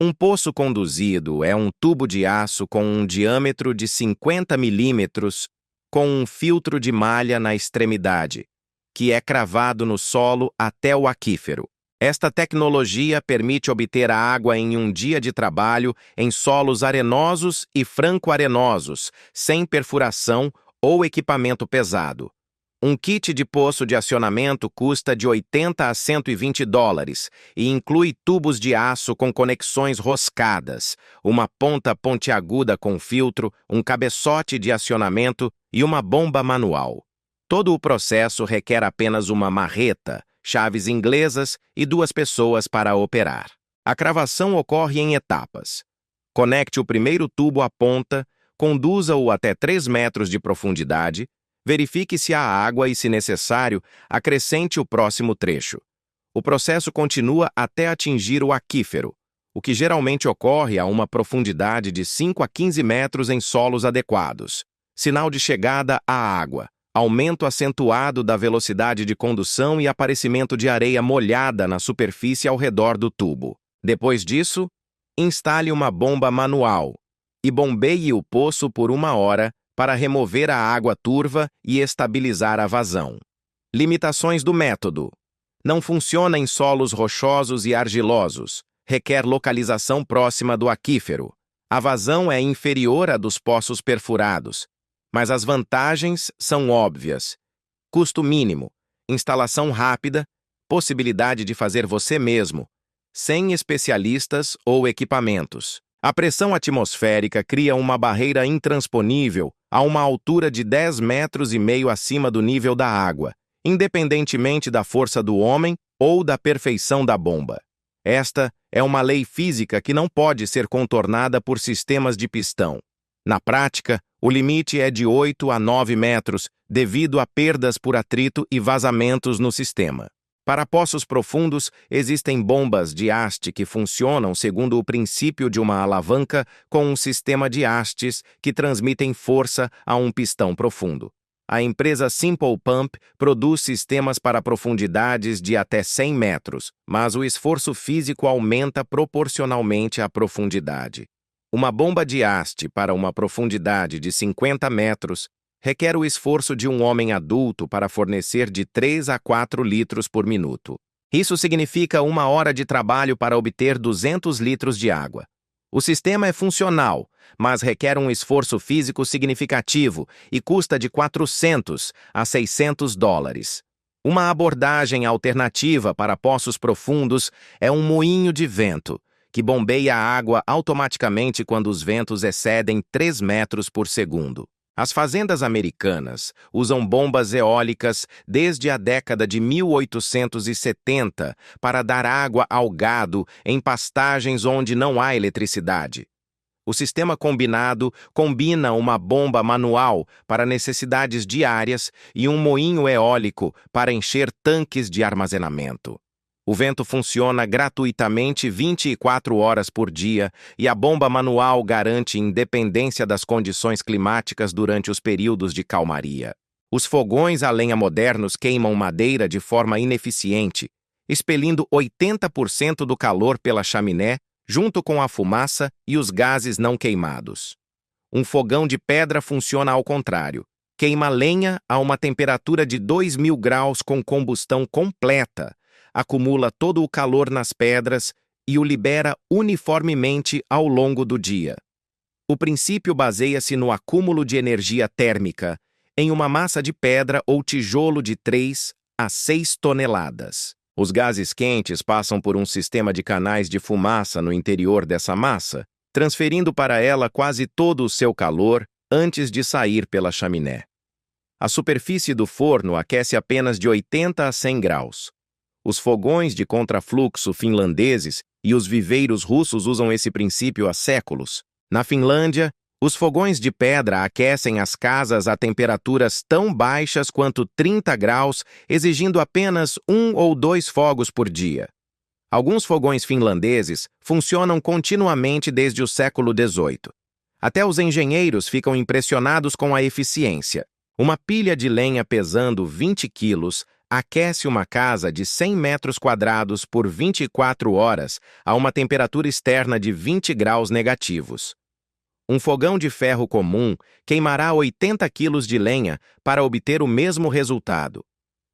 Um poço conduzido é um tubo de aço com um diâmetro de 50 milímetros com um filtro de malha na extremidade, que é cravado no solo até o aquífero. Esta tecnologia permite obter a água em um dia de trabalho em solos arenosos e franco-arenosos, sem perfuração ou equipamento pesado. Um kit de poço de acionamento custa de 80 a 120 dólares e inclui tubos de aço com conexões roscadas, uma ponta pontiaguda com filtro, um cabeçote de acionamento e uma bomba manual. Todo o processo requer apenas uma marreta, chaves inglesas e 2 pessoas para operar. A cravação ocorre em etapas. Conecte o primeiro tubo à ponta, conduza-o até 3 metros de profundidade, verifique se há água e, se necessário, acrescente o próximo trecho. O processo continua até atingir o aquífero, o que geralmente ocorre a uma profundidade de 5 a 15 metros em solos adequados. Sinal de chegada à água. Aumento acentuado da velocidade de condução e aparecimento de areia molhada na superfície ao redor do tubo. Depois disso, instale uma bomba manual e bombeie o poço por 1 hora para remover a água turva e estabilizar a vazão. Limitações do método. Não funciona em solos rochosos e argilosos. Requer localização próxima do aquífero. A vazão é inferior à dos poços perfurados, mas as vantagens são óbvias. Custo mínimo, instalação rápida, possibilidade de fazer você mesmo, sem especialistas ou equipamentos. A pressão atmosférica cria uma barreira intransponível a uma altura de 10,5 metros acima do nível da água, independentemente da força do homem ou da perfeição da bomba. Esta é uma lei física que não pode ser contornada por sistemas de pistão. Na prática, o limite é de 8 a 9 metros, devido a perdas por atrito e vazamentos no sistema. Para poços profundos, existem bombas de haste que funcionam segundo o princípio de uma alavanca com um sistema de hastes que transmitem força a um pistão profundo. A empresa Simple Pump produz sistemas para profundidades de até 100 metros, mas o esforço físico aumenta proporcionalmente à profundidade. Uma bomba de haste para uma profundidade de 50 metros requer o esforço de um homem adulto para fornecer de 3 a 4 litros por minuto. Isso significa 1 hora de trabalho para obter 200 litros de água. O sistema é funcional, mas requer um esforço físico significativo e custa de 400 a 600 dólares. Uma abordagem alternativa para poços profundos é um moinho de vento, que bombeia a água automaticamente quando os ventos excedem 3 metros por segundo. As fazendas americanas usam bombas eólicas desde a década de 1870 para dar água ao gado em pastagens onde não há eletricidade. O sistema combinado combina uma bomba manual para necessidades diárias e um moinho eólico para encher tanques de armazenamento. O vento funciona gratuitamente 24 horas por dia e a bomba manual garante independência das condições climáticas durante os períodos de calmaria. Os fogões a lenha modernos queimam madeira de forma ineficiente, expelindo 80% do calor pela chaminé, junto com a fumaça e os gases não queimados. Um fogão de pedra funciona ao contrário. Queima lenha a uma temperatura de 2.000 graus com combustão completa, acumula todo o calor nas pedras e o libera uniformemente ao longo do dia. O princípio baseia-se no acúmulo de energia térmica em uma massa de pedra ou tijolo de 3 a 6 toneladas. Os gases quentes passam por um sistema de canais de fumaça no interior dessa massa, transferindo para ela quase todo o seu calor antes de sair pela chaminé. A superfície do forno aquece apenas de 80 a 100 graus. Os fogões de contrafluxo finlandeses e os viveiros russos usam esse princípio há séculos. Na Finlândia, os fogões de pedra aquecem as casas a temperaturas tão baixas quanto 30 graus, exigindo apenas 1 ou 2 fogos por dia. Alguns fogões finlandeses funcionam continuamente desde o século XVIII. Até os engenheiros ficam impressionados com a eficiência. Uma pilha de lenha pesando 20 quilos aquece uma casa de 100 metros quadrados por 24 horas a uma temperatura externa de 20 graus negativos. Um fogão de ferro comum queimará 80 quilos de lenha para obter o mesmo resultado.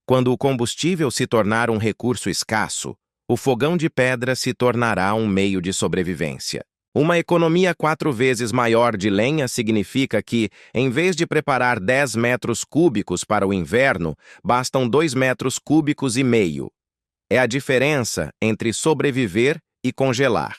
Quando o combustível se tornar um recurso escasso, o fogão de pedra se tornará um meio de sobrevivência. Uma economia 4 vezes maior de lenha significa que, em vez de preparar 10 metros cúbicos para o inverno, bastam 2,5 metros cúbicos. É a diferença entre sobreviver e congelar.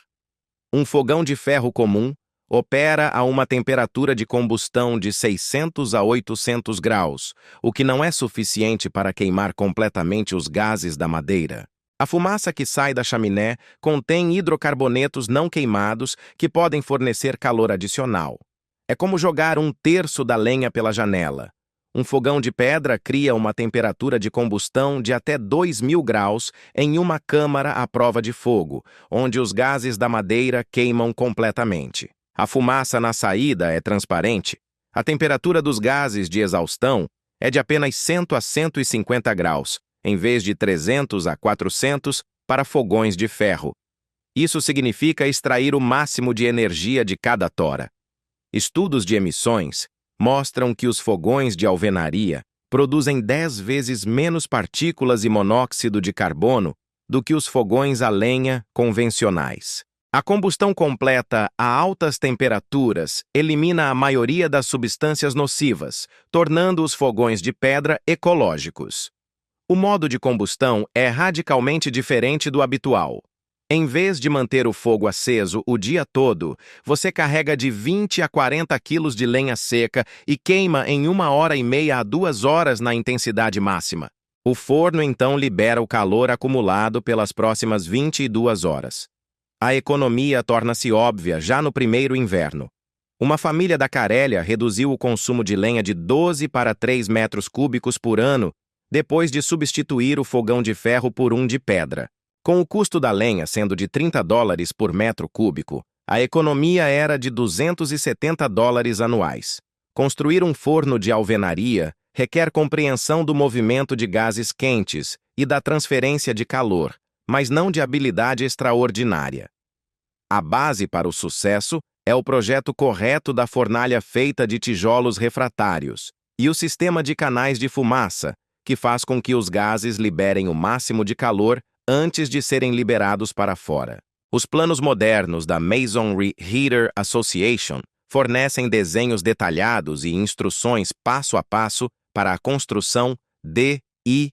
Um fogão de ferro comum opera a uma temperatura de combustão de 600 a 800 graus, o que não é suficiente para queimar completamente os gases da madeira. A fumaça que sai da chaminé contém hidrocarbonetos não queimados que podem fornecer calor adicional. É como jogar 1/3 da lenha pela janela. Um fogão de pedra cria uma temperatura de combustão de até 2.000 graus em uma câmara à prova de fogo, onde os gases da madeira queimam completamente. A fumaça na saída é transparente. A temperatura dos gases de exaustão é de apenas 100 a 150 graus, em vez de 300 a 400 para fogões de ferro. Isso significa extrair o máximo de energia de cada tora. Estudos de emissões mostram que os fogões de alvenaria produzem 10 vezes menos partículas e monóxido de carbono do que os fogões a lenha convencionais. A combustão completa a altas temperaturas elimina a maioria das substâncias nocivas, tornando os fogões de pedra ecológicos. O modo de combustão é radicalmente diferente do habitual. Em vez de manter o fogo aceso o dia todo, você carrega de 20 a 40 quilos de lenha seca e queima em 1h30 a 2 horas na intensidade máxima. O forno então libera o calor acumulado pelas próximas 22 horas. A economia torna-se óbvia já no primeiro inverno. Uma família da Carélia reduziu o consumo de lenha de 12 para 3 metros cúbicos por ano depois de substituir o fogão de ferro por um de pedra. Com o custo da lenha sendo de $30 por metro cúbico, a economia era de $270 anuais. Construir um forno de alvenaria requer compreensão do movimento de gases quentes e da transferência de calor, mas não de habilidade extraordinária. A base para o sucesso é o projeto correto da fornalha feita de tijolos refratários e o sistema de canais de fumaça, que faz com que os gases liberem o máximo de calor antes de serem liberados para fora. Os planos modernos da Masonry Heater Association fornecem desenhos detalhados e instruções passo a passo para a construção de IC.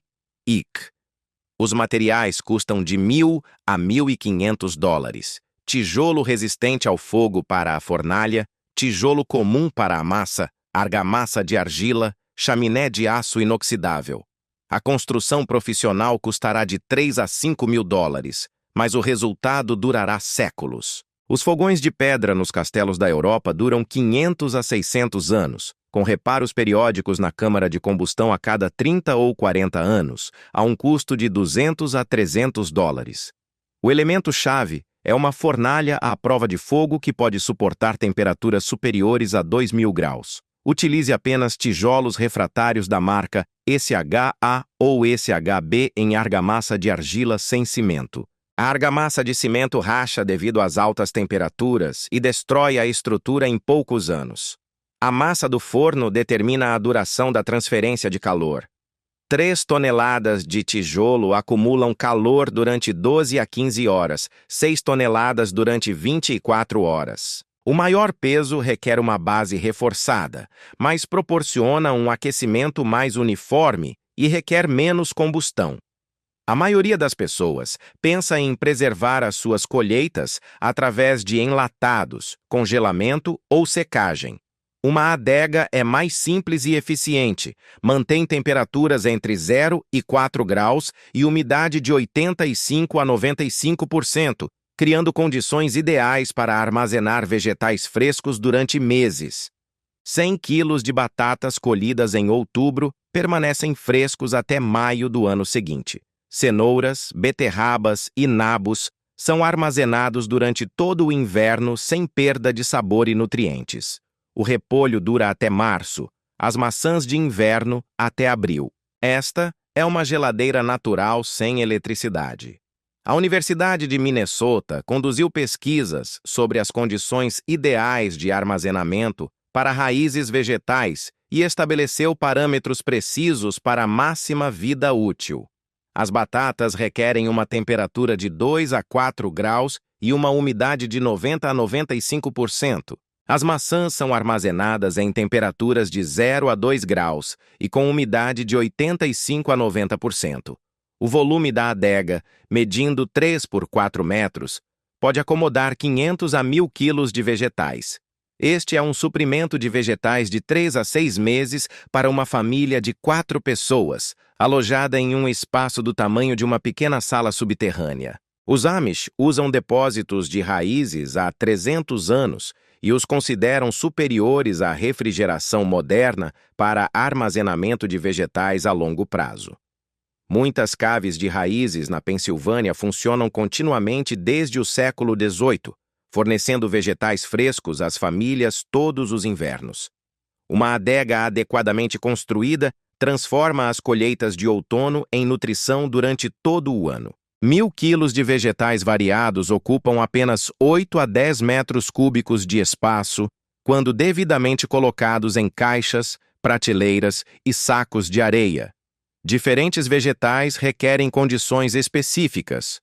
Os materiais custam de $1.000 a $1.500. Tijolo resistente ao fogo para a fornalha, tijolo comum para a massa, argamassa de argila, chaminé de aço inoxidável. A construção profissional custará de $3 a $5.000, mas o resultado durará séculos. Os fogões de pedra nos castelos da Europa duram 500 a 600 anos, com reparos periódicos na câmara de combustão a cada 30 ou 40 anos, a um custo de $200 a $300. O elemento-chave é uma fornalha à prova de fogo que pode suportar temperaturas superiores a 2.000 graus. Utilize apenas tijolos refratários da marca SHA ou SHB em argamassa de argila sem cimento. A argamassa de cimento racha devido às altas temperaturas e destrói a estrutura em poucos anos. A massa do forno determina a duração da transferência de calor. 3 toneladas de tijolo acumulam calor durante 12 a 15 horas, 6 toneladas durante 24 horas. O maior peso requer uma base reforçada, mas proporciona um aquecimento mais uniforme e requer menos combustão. A maioria das pessoas pensa em preservar as suas colheitas através de enlatados, congelamento ou secagem. Uma adega é mais simples e eficiente, mantém temperaturas entre 0 e 4 graus e umidade de 85 a 95%, criando condições ideais para armazenar vegetais frescos durante meses. 100 quilos de batatas colhidas em outubro permanecem frescos até maio do ano seguinte. Cenouras, beterrabas e nabos são armazenados durante todo o inverno sem perda de sabor e nutrientes. O repolho dura até março, as maçãs de inverno até abril. Esta é uma geladeira natural sem eletricidade. A Universidade de Minnesota conduziu pesquisas sobre as condições ideais de armazenamento para raízes vegetais e estabeleceu parâmetros precisos para a máxima vida útil. As batatas requerem uma temperatura de 2 a 4 graus e uma umidade de 90 a 95%. As maçãs são armazenadas em temperaturas de 0 a 2 graus e com umidade de 85 a 90%. O volume da adega, medindo 3 por 4 metros, pode acomodar 500 a 1.000 quilos de vegetais. Este é um suprimento de vegetais de 3 a 6 meses para uma família de 4 pessoas, alojada em um espaço do tamanho de uma pequena sala subterrânea. Os Amish usam depósitos de raízes há 300 anos e os consideram superiores à refrigeração moderna para armazenamento de vegetais a longo prazo. Muitas caves de raízes na Pensilvânia funcionam continuamente desde o século XVIII, fornecendo vegetais frescos às famílias todos os invernos. Uma adega adequadamente construída transforma as colheitas de outono em nutrição durante todo o ano. 1.000 quilos de vegetais variados ocupam apenas 8 a 10 metros cúbicos de espaço quando devidamente colocados em caixas, prateleiras e sacos de areia. Diferentes vegetais requerem condições específicas,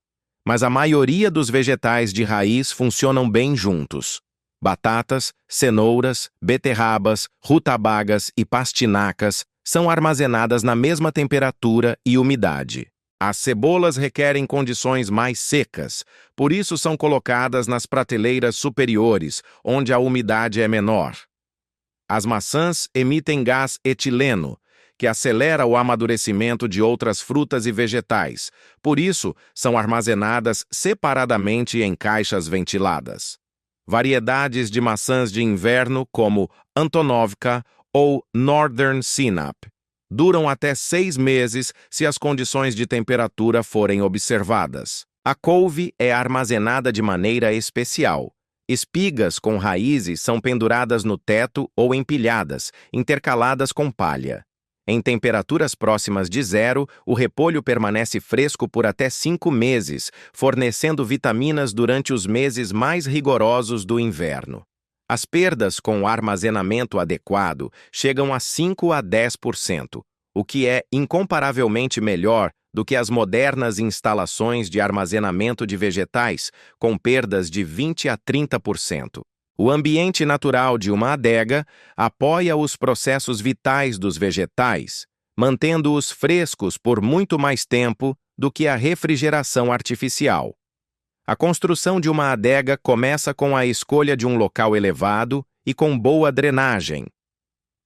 mas a maioria dos vegetais de raiz funcionam bem juntos. Batatas, cenouras, beterrabas, rutabagas e pastinacas são armazenadas na mesma temperatura e umidade. As cebolas requerem condições mais secas, por isso são colocadas nas prateleiras superiores, onde a umidade é menor. As maçãs emitem gás etileno, que acelera o amadurecimento de outras frutas e vegetais, por isso são armazenadas separadamente em caixas ventiladas. Variedades de maçãs de inverno, como Antonovka ou Northern Sinap, duram até 6 meses se as condições de temperatura forem observadas. A couve é armazenada de maneira especial. Espigas com raízes são penduradas no teto ou empilhadas, intercaladas com palha. Em temperaturas próximas de zero, o repolho permanece fresco por até 5 meses, fornecendo vitaminas durante os meses mais rigorosos do inverno. As perdas com o armazenamento adequado chegam a 5 a 10%, o que é incomparavelmente melhor do que as modernas instalações de armazenamento de vegetais, com perdas de 20 a 30%. O ambiente natural de uma adega apoia os processos vitais dos vegetais, mantendo-os frescos por muito mais tempo do que a refrigeração artificial. A construção de uma adega começa com a escolha de um local elevado e com boa drenagem.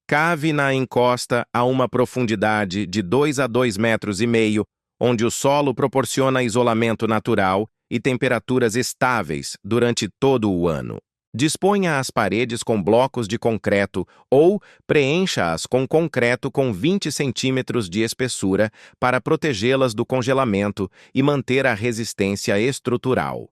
Cave na encosta a uma profundidade de 2 a 2,5 metros, onde o solo proporciona isolamento natural e temperaturas estáveis durante todo o ano. Disponha as paredes com blocos de concreto ou preencha-as com concreto com 20 centímetros de espessura para protegê-las do congelamento e manter a resistência estrutural.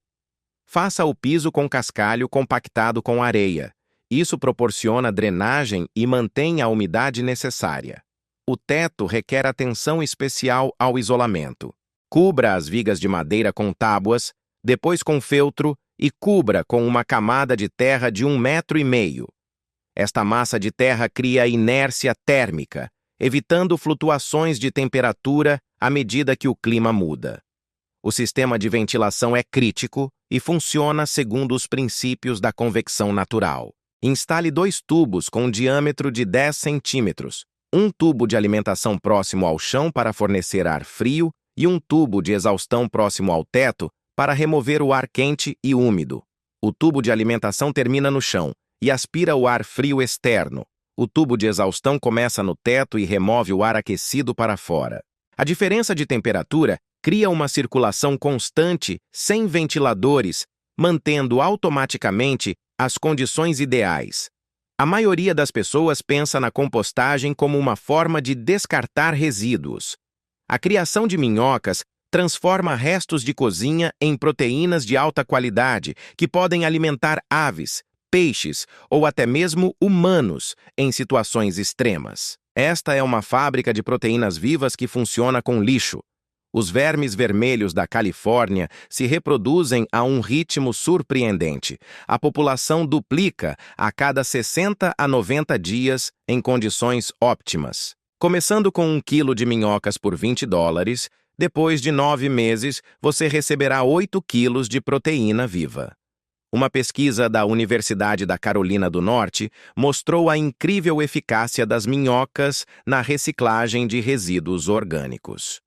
Faça o piso com cascalho compactado com areia. Isso proporciona drenagem e mantém a umidade necessária. O teto requer atenção especial ao isolamento. Cubra as vigas de madeira com tábuas, depois com feltro e cubra com uma camada de terra de 1,5 metros. Esta massa de terra cria inércia térmica, evitando flutuações de temperatura à medida que o clima muda. O sistema de ventilação é crítico e funciona segundo os princípios da convecção natural. Instale 2 tubos com um diâmetro de 10 centímetros, um tubo de alimentação próximo ao chão para fornecer ar frio e um tubo de exaustão próximo ao teto para remover o ar quente e úmido. O tubo de alimentação termina no chão e aspira o ar frio externo. O tubo de exaustão começa no teto e remove o ar aquecido para fora. A diferença de temperatura cria uma circulação constante, sem ventiladores, mantendo automaticamente as condições ideais. A maioria das pessoas pensa na compostagem como uma forma de descartar resíduos. A criação de minhocas transforma restos de cozinha em proteínas de alta qualidade que podem alimentar aves, peixes ou até mesmo humanos em situações extremas. Esta é uma fábrica de proteínas vivas que funciona com lixo. Os vermes vermelhos da Califórnia se reproduzem a um ritmo surpreendente. A população duplica a cada 60 a 90 dias em condições óptimas. Começando com 1 quilo de minhocas por $20, depois de 9 meses, você receberá 8 quilos de proteína viva. Uma pesquisa da Universidade da Carolina do Norte mostrou a incrível eficácia das minhocas na reciclagem de resíduos orgânicos.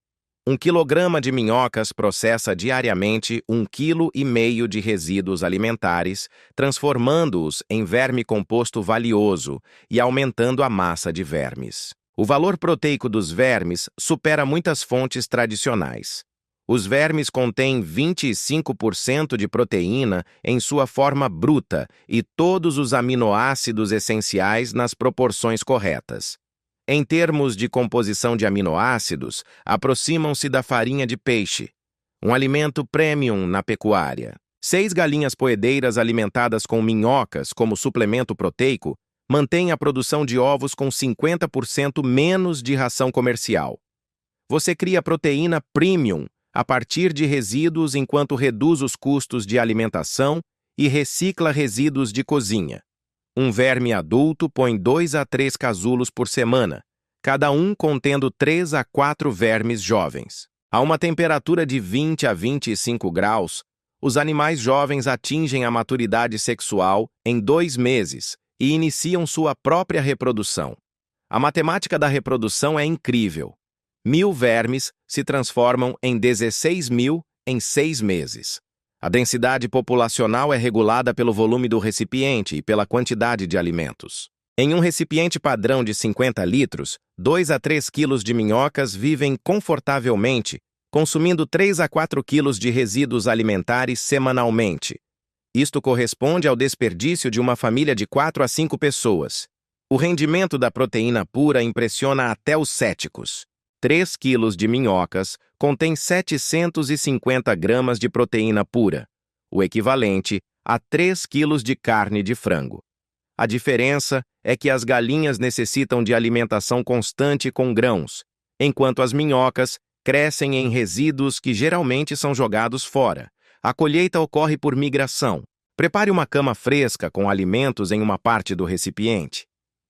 1 quilograma de minhocas processa diariamente 1,5 kg de resíduos alimentares, transformando-os em verme composto valioso e aumentando a massa de vermes. O valor proteico dos vermes supera muitas fontes tradicionais. Os vermes contêm 25% de proteína em sua forma bruta e todos os aminoácidos essenciais nas proporções corretas. Em termos de composição de aminoácidos, aproximam-se da farinha de peixe, um alimento premium na pecuária. 6 galinhas poedeiras alimentadas com minhocas como suplemento proteico mantêm a produção de ovos com 50% menos de ração comercial. Você cria proteína premium a partir de resíduos enquanto reduz os custos de alimentação e recicla resíduos de cozinha. Um verme adulto põe 2 a 3 casulos por semana, cada um contendo 3 a 4 vermes jovens. A uma temperatura de 20 a 25 graus, os animais jovens atingem a maturidade sexual em 2 meses e iniciam sua própria reprodução. A matemática da reprodução é incrível. 1.000 vermes se transformam em 16.000 em 6 meses. A densidade populacional é regulada pelo volume do recipiente e pela quantidade de alimentos. Em um recipiente padrão de 50 litros, 2 a 3 quilos de minhocas vivem confortavelmente, consumindo 3 a 4 quilos de resíduos alimentares semanalmente. Isto corresponde ao desperdício de uma família de 4 a 5 pessoas. O rendimento da proteína pura impressiona até os céticos. 3 quilos de minhocas contém 750 gramas de proteína pura, o equivalente a 3 quilos de carne de frango. A diferença é que as galinhas necessitam de alimentação constante com grãos, enquanto as minhocas crescem em resíduos que geralmente são jogados fora. A colheita ocorre por migração. Prepare uma cama fresca com alimentos em uma parte do recipiente.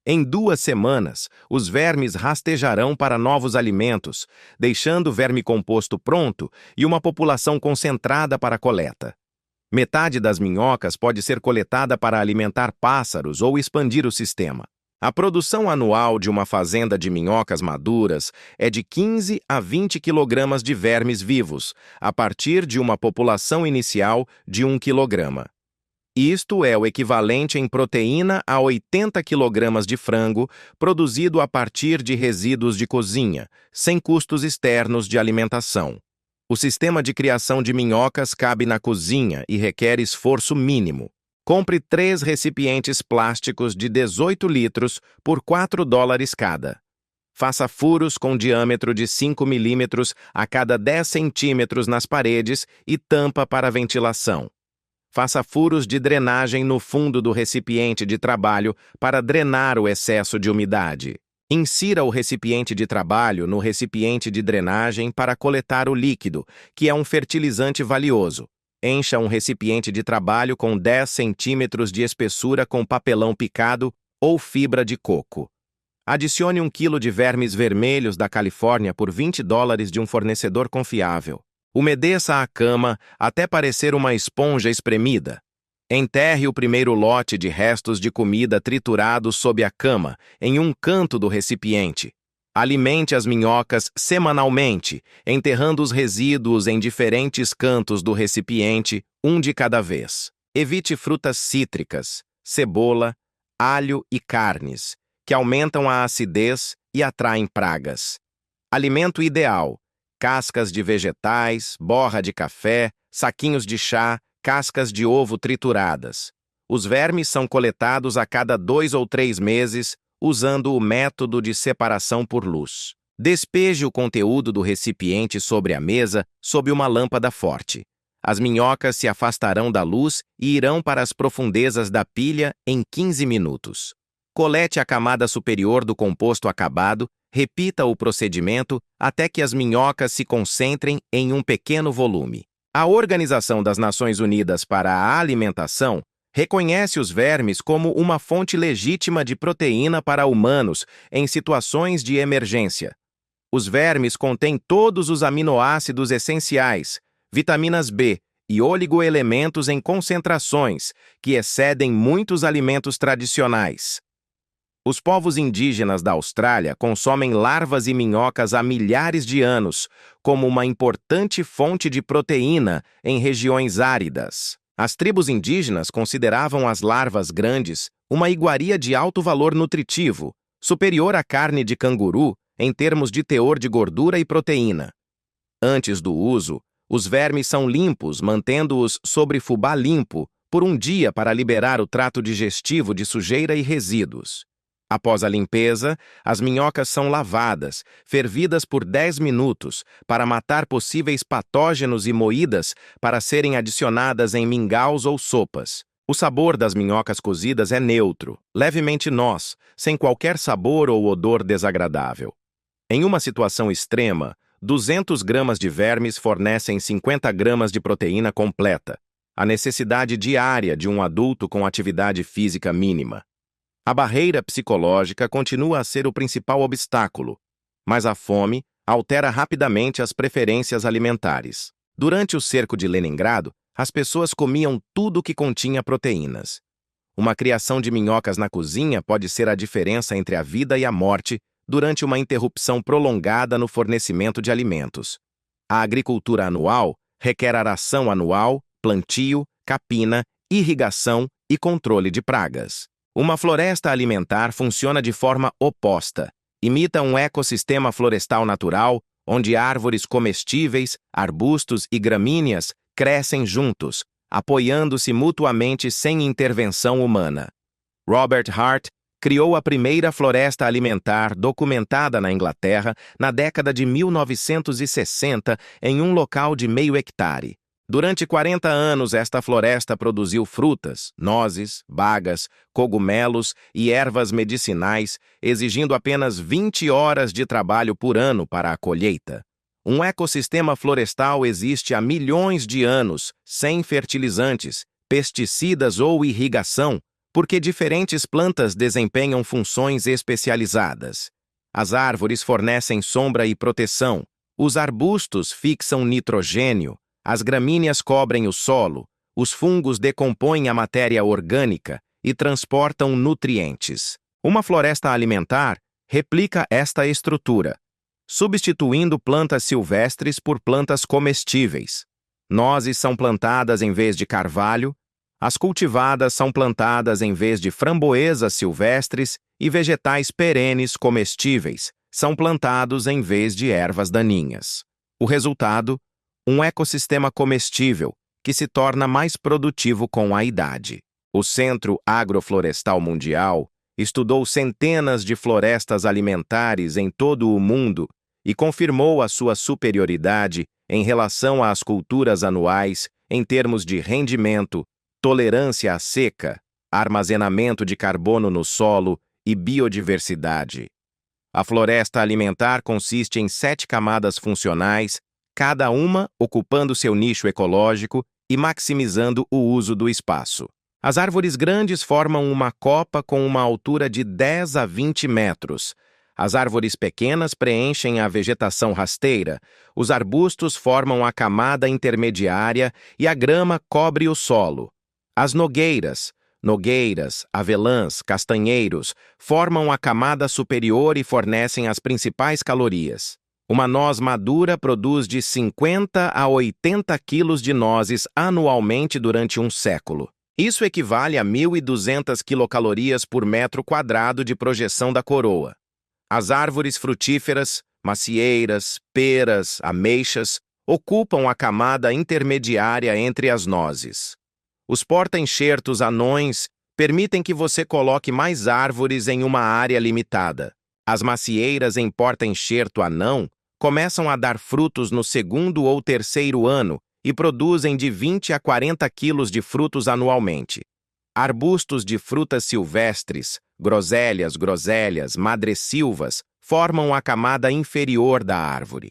Em 2 semanas, os vermes rastejarão para novos alimentos, deixando o vermicomposto pronto e uma população concentrada para a coleta. Metade das minhocas pode ser coletada para alimentar pássaros ou expandir o sistema. A produção anual de uma fazenda de minhocas maduras é de 15 a 20 kg de vermes vivos, a partir de uma população inicial de 1 kg. Isto é o equivalente em proteína a 80 kg de frango produzido a partir de resíduos de cozinha, sem custos externos de alimentação. O sistema de criação de minhocas cabe na cozinha e requer esforço mínimo. Compre 3 recipientes plásticos de 18 litros por $4 cada. Faça furos com diâmetro de 5 milímetros a cada 10 centímetros nas paredes e tampa para ventilação. Faça furos de drenagem no fundo do recipiente de trabalho para drenar o excesso de umidade. Insira o recipiente de trabalho no recipiente de drenagem para coletar o líquido, que é um fertilizante valioso. Encha um recipiente de trabalho com 10 centímetros de espessura com papelão picado ou fibra de coco. Adicione 1 quilo de vermes vermelhos da Califórnia por $20 de um fornecedor confiável. Umedeça a cama até parecer uma esponja espremida. Enterre o primeiro lote de restos de comida triturados sob a cama, em um canto do recipiente. Alimente as minhocas semanalmente, enterrando os resíduos em diferentes cantos do recipiente, um de cada vez. Evite frutas cítricas, cebola, alho e carnes, que aumentam a acidez e atraem pragas. Alimento ideal: cascas de vegetais, borra de café, saquinhos de chá, cascas de ovo trituradas. Os vermes são coletados a cada 2 ou 3 meses, usando o método de separação por luz. Despeje o conteúdo do recipiente sobre a mesa sob uma lâmpada forte. As minhocas se afastarão da luz e irão para as profundezas da pilha em 15 minutos. Colete a camada superior do composto acabado, repita o procedimento até que as minhocas se concentrem em um pequeno volume. A Organização das Nações Unidas para a Alimentação reconhece os vermes como uma fonte legítima de proteína para humanos em situações de emergência. Os vermes contêm todos os aminoácidos essenciais, vitaminas B e oligoelementos em concentrações que excedem muitos alimentos tradicionais. Os povos indígenas da Austrália consomem larvas e minhocas há milhares de anos, como uma importante fonte de proteína em regiões áridas. As tribos indígenas consideravam as larvas grandes uma iguaria de alto valor nutritivo, superior à carne de canguru em termos de teor de gordura e proteína. Antes do uso, os vermes são limpos, mantendo-os sobre fubá limpo por um dia para liberar o trato digestivo de sujeira e resíduos. Após a limpeza, as minhocas são lavadas, fervidas por 10 minutos, para matar possíveis patógenos e moídas para serem adicionadas em mingaus ou sopas. O sabor das minhocas cozidas é neutro, levemente noz, sem qualquer sabor ou odor desagradável. Em uma situação extrema, 200 gramas de vermes fornecem 50 gramas de proteína completa, a necessidade diária de um adulto com atividade física mínima. A barreira psicológica continua a ser o principal obstáculo, mas a fome altera rapidamente as preferências alimentares. Durante o cerco de Leningrado, as pessoas comiam tudo que continha proteínas. Uma criação de minhocas na cozinha pode ser a diferença entre a vida e a morte durante uma interrupção prolongada no fornecimento de alimentos. A agricultura anual requer aração anual, plantio, capina, irrigação e controle de pragas. Uma floresta alimentar funciona de forma oposta. Imita um ecossistema florestal natural, onde árvores comestíveis, arbustos e gramíneas crescem juntos, apoiando-se mutuamente sem intervenção humana. Robert Hart criou a primeira floresta alimentar documentada na Inglaterra na década de 1960 em um local de meio hectare. Durante 40 anos, esta floresta produziu frutas, nozes, bagas, cogumelos e ervas medicinais, exigindo apenas 20 horas de trabalho por ano para a colheita. Um ecossistema florestal existe há milhões de anos, sem fertilizantes, pesticidas ou irrigação, porque diferentes plantas desempenham funções especializadas. As árvores fornecem sombra e proteção, os arbustos fixam nitrogênio, as gramíneas cobrem o solo, os fungos decompõem a matéria orgânica e transportam nutrientes. Uma floresta alimentar replica esta estrutura, substituindo plantas silvestres por plantas comestíveis. Nozes são plantadas em vez de carvalho, as cultivadas são plantadas em vez de framboesas silvestres e vegetais perenes comestíveis são plantados em vez de ervas daninhas. O resultado: um ecossistema comestível que se torna mais produtivo com a idade. O Centro Agroflorestal Mundial estudou centenas de florestas alimentares em todo o mundo e confirmou a sua superioridade em relação às culturas anuais em termos de rendimento, tolerância à seca, armazenamento de carbono no solo e biodiversidade. A floresta alimentar consiste em 7 camadas funcionais, cada uma ocupando seu nicho ecológico e maximizando o uso do espaço. As árvores grandes formam uma copa com uma altura de 10 a 20 metros. As árvores pequenas preenchem a vegetação rasteira, os arbustos formam a camada intermediária e a grama cobre o solo. As nogueiras, avelãs, castanheiros, formam a camada superior e fornecem as principais calorias. Uma noz madura produz de 50 a 80 quilos de nozes anualmente durante um século. Isso equivale a 1.200 quilocalorias por metro quadrado de projeção da coroa. As árvores frutíferas, macieiras, peras, ameixas, ocupam a camada intermediária entre as nozes. Os porta-enxertos anões permitem que você coloque mais árvores em uma área limitada. As macieiras em porta-enxerto anão começam a dar frutos no 2º ou 3º ano e produzem de 20 a 40 quilos de frutos anualmente. Arbustos de frutas silvestres, grosélias, madressilvas, formam a camada inferior da árvore.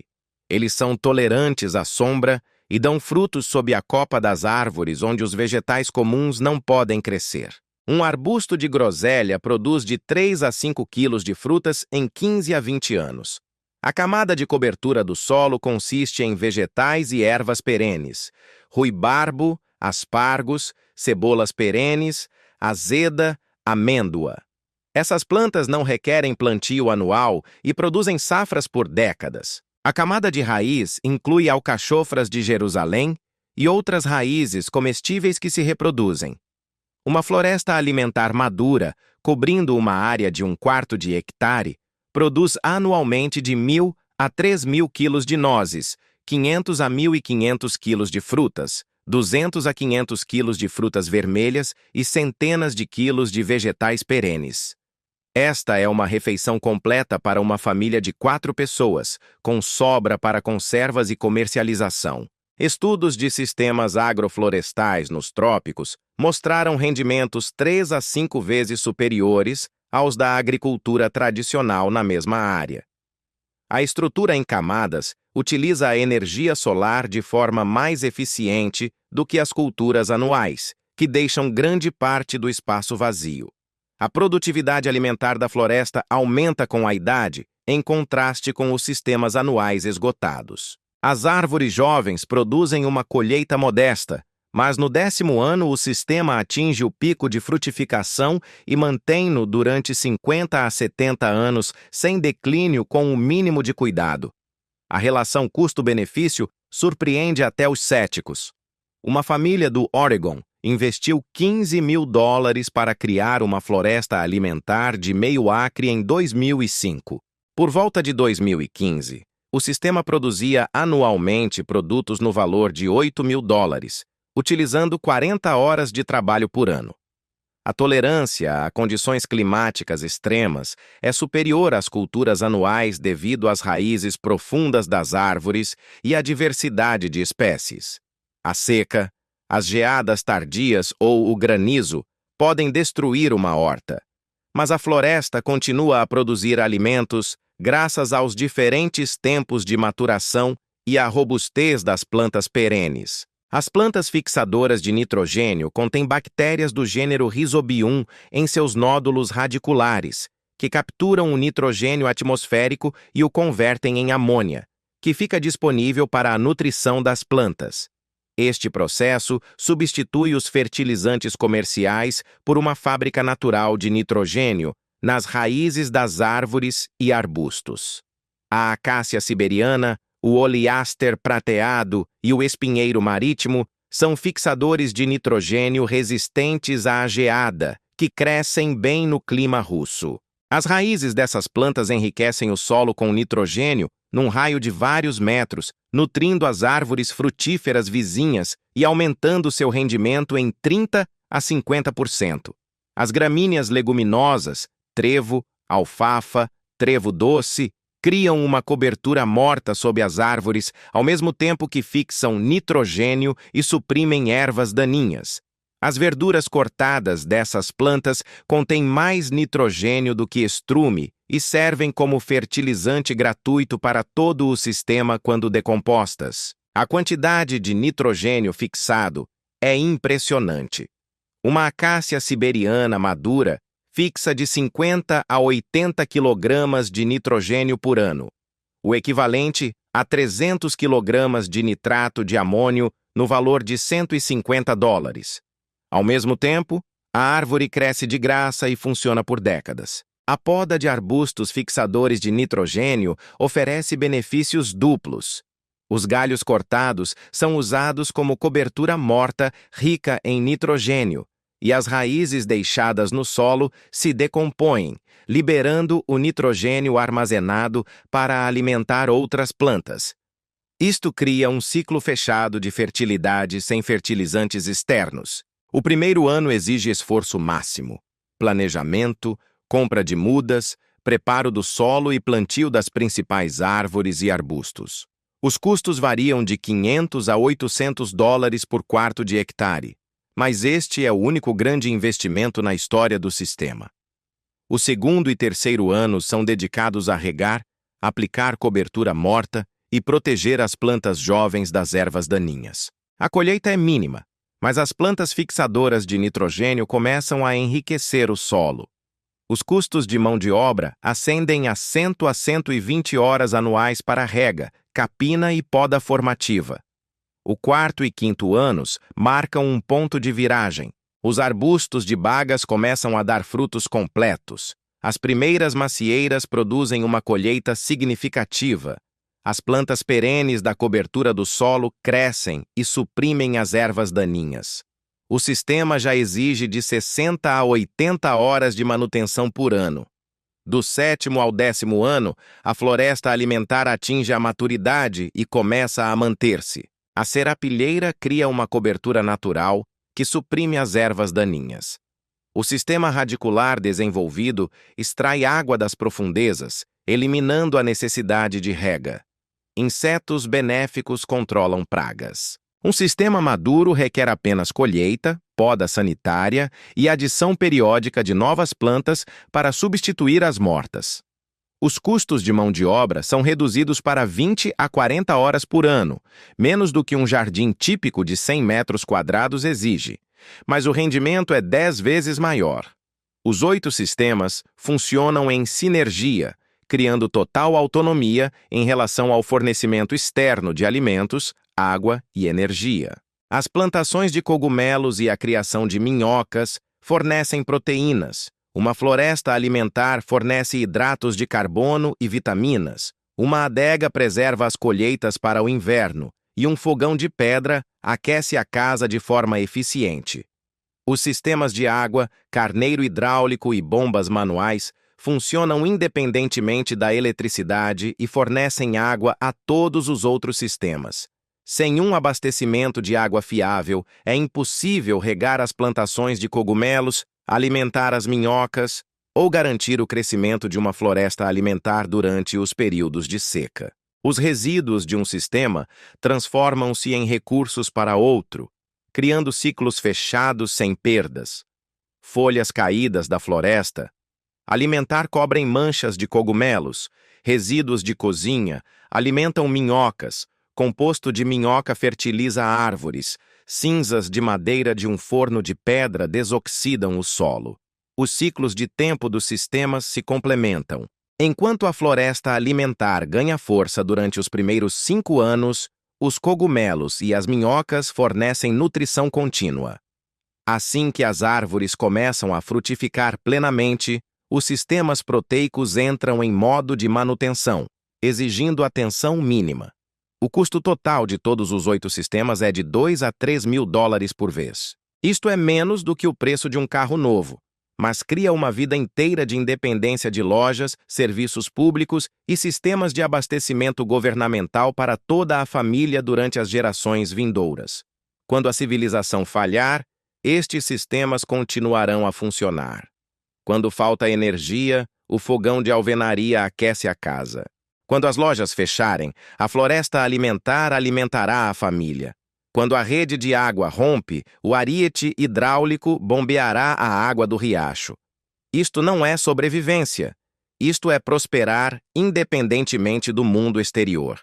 Eles são tolerantes à sombra e dão frutos sob a copa das árvores onde os vegetais comuns não podem crescer. Um arbusto de groselha produz de 3 a 5 quilos de frutas em 15 a 20 anos. A camada de cobertura do solo consiste em vegetais e ervas perenes, ruibarbo, aspargos, cebolas perenes, azeda, amêndoa. Essas plantas não requerem plantio anual e produzem safras por décadas. A camada de raiz inclui alcachofras de Jerusalém e outras raízes comestíveis que se reproduzem. Uma floresta alimentar madura, cobrindo uma área de 1/4 de hectare, produz anualmente de 1.000 a 3.000 quilos de nozes, 500 a 1.500 quilos de frutas, 200 a 500 quilos de frutas vermelhas e centenas de quilos de vegetais perenes. Esta é uma refeição completa para uma família de 4 pessoas, com sobra para conservas e comercialização. Estudos de sistemas agroflorestais nos trópicos mostraram rendimentos 3 a 5 vezes superiores aos da agricultura tradicional na mesma área. A estrutura em camadas utiliza a energia solar de forma mais eficiente do que as culturas anuais, que deixam grande parte do espaço vazio. A produtividade alimentar da floresta aumenta com a idade, em contraste com os sistemas anuais esgotados. As árvores jovens produzem uma colheita modesta, mas no 10º ano o sistema atinge o pico de frutificação e mantém-no durante 50 a 70 anos sem declínio com o mínimo de cuidado. A relação custo-benefício surpreende até os céticos. Uma família do Oregon investiu $15.000 para criar uma floresta alimentar de meio acre em 2005. Por volta de 2015, o sistema produzia anualmente produtos no valor de $8.000, utilizando 40 horas de trabalho por ano. A tolerância a condições climáticas extremas é superior às culturas anuais devido às raízes profundas das árvores e à diversidade de espécies. A seca, as geadas tardias ou o granizo podem destruir uma horta, mas a floresta continua a produzir alimentos graças aos diferentes tempos de maturação e à robustez das plantas perenes. As plantas fixadoras de nitrogênio contêm bactérias do gênero Rhizobium em seus nódulos radiculares, que capturam o nitrogênio atmosférico e o convertem em amônia, que fica disponível para a nutrição das plantas. Este processo substitui os fertilizantes comerciais por uma fábrica natural de nitrogênio nas raízes das árvores e arbustos. A acácia siberiana, o oleáster prateado e o espinheiro marítimo são fixadores de nitrogênio resistentes à geada, que crescem bem no clima russo. As raízes dessas plantas enriquecem o solo com nitrogênio num raio de vários metros, nutrindo as árvores frutíferas vizinhas e aumentando seu rendimento em 30 a 50%. As gramíneas leguminosas, trevo, alfafa, trevo doce, criam uma cobertura morta sob as árvores, ao mesmo tempo que fixam nitrogênio e suprimem ervas daninhas. As verduras cortadas dessas plantas contêm mais nitrogênio do que estrume e servem como fertilizante gratuito para todo o sistema quando decompostas. A quantidade de nitrogênio fixado é impressionante. Uma acácia siberiana madura fixa de 50 a 80 kg de nitrogênio por ano, o equivalente a 300 kg de nitrato de amônio no valor de $150. Ao mesmo tempo, a árvore cresce de graça e funciona por décadas. A poda de arbustos fixadores de nitrogênio oferece benefícios duplos. Os galhos cortados são usados como cobertura morta rica em nitrogênio, e as raízes deixadas no solo se decompõem, liberando o nitrogênio armazenado para alimentar outras plantas. Isto cria um ciclo fechado de fertilidade sem fertilizantes externos. O primeiro ano exige esforço máximo: planejamento, compra de mudas, preparo do solo e plantio das principais árvores e arbustos. Os custos variam de $500 a $800 por quarto de hectare, mas este é o único grande investimento na história do sistema. O segundo e terceiro anos são dedicados a regar, aplicar cobertura morta e proteger as plantas jovens das ervas daninhas. A colheita é mínima, mas as plantas fixadoras de nitrogênio começam a enriquecer o solo. Os custos de mão de obra ascendem a 100 a 120 horas anuais para rega, capina e poda formativa. O quarto e quinto anos marcam um ponto de viragem. Os arbustos de bagas começam a dar frutos completos. As primeiras macieiras produzem uma colheita significativa. As plantas perenes da cobertura do solo crescem e suprimem as ervas daninhas. O sistema já exige de 60 a 80 horas de manutenção por ano. Do 7º ao 10º ano, a floresta alimentar atinge a maturidade e começa a manter-se. A serapilheira cria uma cobertura natural que suprime as ervas daninhas. O sistema radicular desenvolvido extrai água das profundezas, eliminando a necessidade de rega. Insetos benéficos controlam pragas. Um sistema maduro requer apenas colheita, poda sanitária e adição periódica de novas plantas para substituir as mortas. Os custos de mão de obra são reduzidos para 20 a 40 horas por ano, menos do que um jardim típico de 100 metros quadrados exige, mas o rendimento é 10 vezes maior. Os 8 sistemas funcionam em sinergia, criando total autonomia em relação ao fornecimento externo de alimentos, água e energia. As plantações de cogumelos e a criação de minhocas fornecem proteínas. Uma floresta alimentar fornece hidratos de carbono e vitaminas. Uma adega preserva as colheitas para o inverno e um fogão de pedra aquece a casa de forma eficiente. Os sistemas de água, carneiro hidráulico e bombas manuais funcionam independentemente da eletricidade e fornecem água a todos os outros sistemas. Sem um abastecimento de água fiável, é impossível regar as plantações de cogumelos, alimentar as minhocas ou garantir o crescimento de uma floresta alimentar durante os períodos de seca. Os resíduos de um sistema transformam-se em recursos para outro, criando ciclos fechados sem perdas. Folhas caídas da floresta. Alimentar cobrem manchas de cogumelos, resíduos de cozinha, alimentam minhocas, composto de minhoca fertiliza árvores, cinzas de madeira de um forno de pedra desoxidam o solo. Os ciclos de tempo dos sistemas se complementam. Enquanto a floresta alimentar ganha força durante os primeiros 5 anos, os cogumelos e as minhocas fornecem nutrição contínua. Assim que as árvores começam a frutificar plenamente, os sistemas proteicos entram em modo de manutenção, exigindo atenção mínima. O custo total de todos os 8 sistemas é de 2 a 3 mil dólares por vez. Isto é menos do que o preço de um carro novo, mas cria uma vida inteira de independência de lojas, serviços públicos e sistemas de abastecimento governamental para toda a família durante as gerações vindouras. Quando a civilização falhar, estes sistemas continuarão a funcionar. Quando falta energia, o fogão de alvenaria aquece a casa. Quando as lojas fecharem, a floresta alimentar alimentará a família. Quando a rede de água rompe, o ariete hidráulico bombeará a água do riacho. Isto não é sobrevivência. Isto é prosperar independentemente do mundo exterior.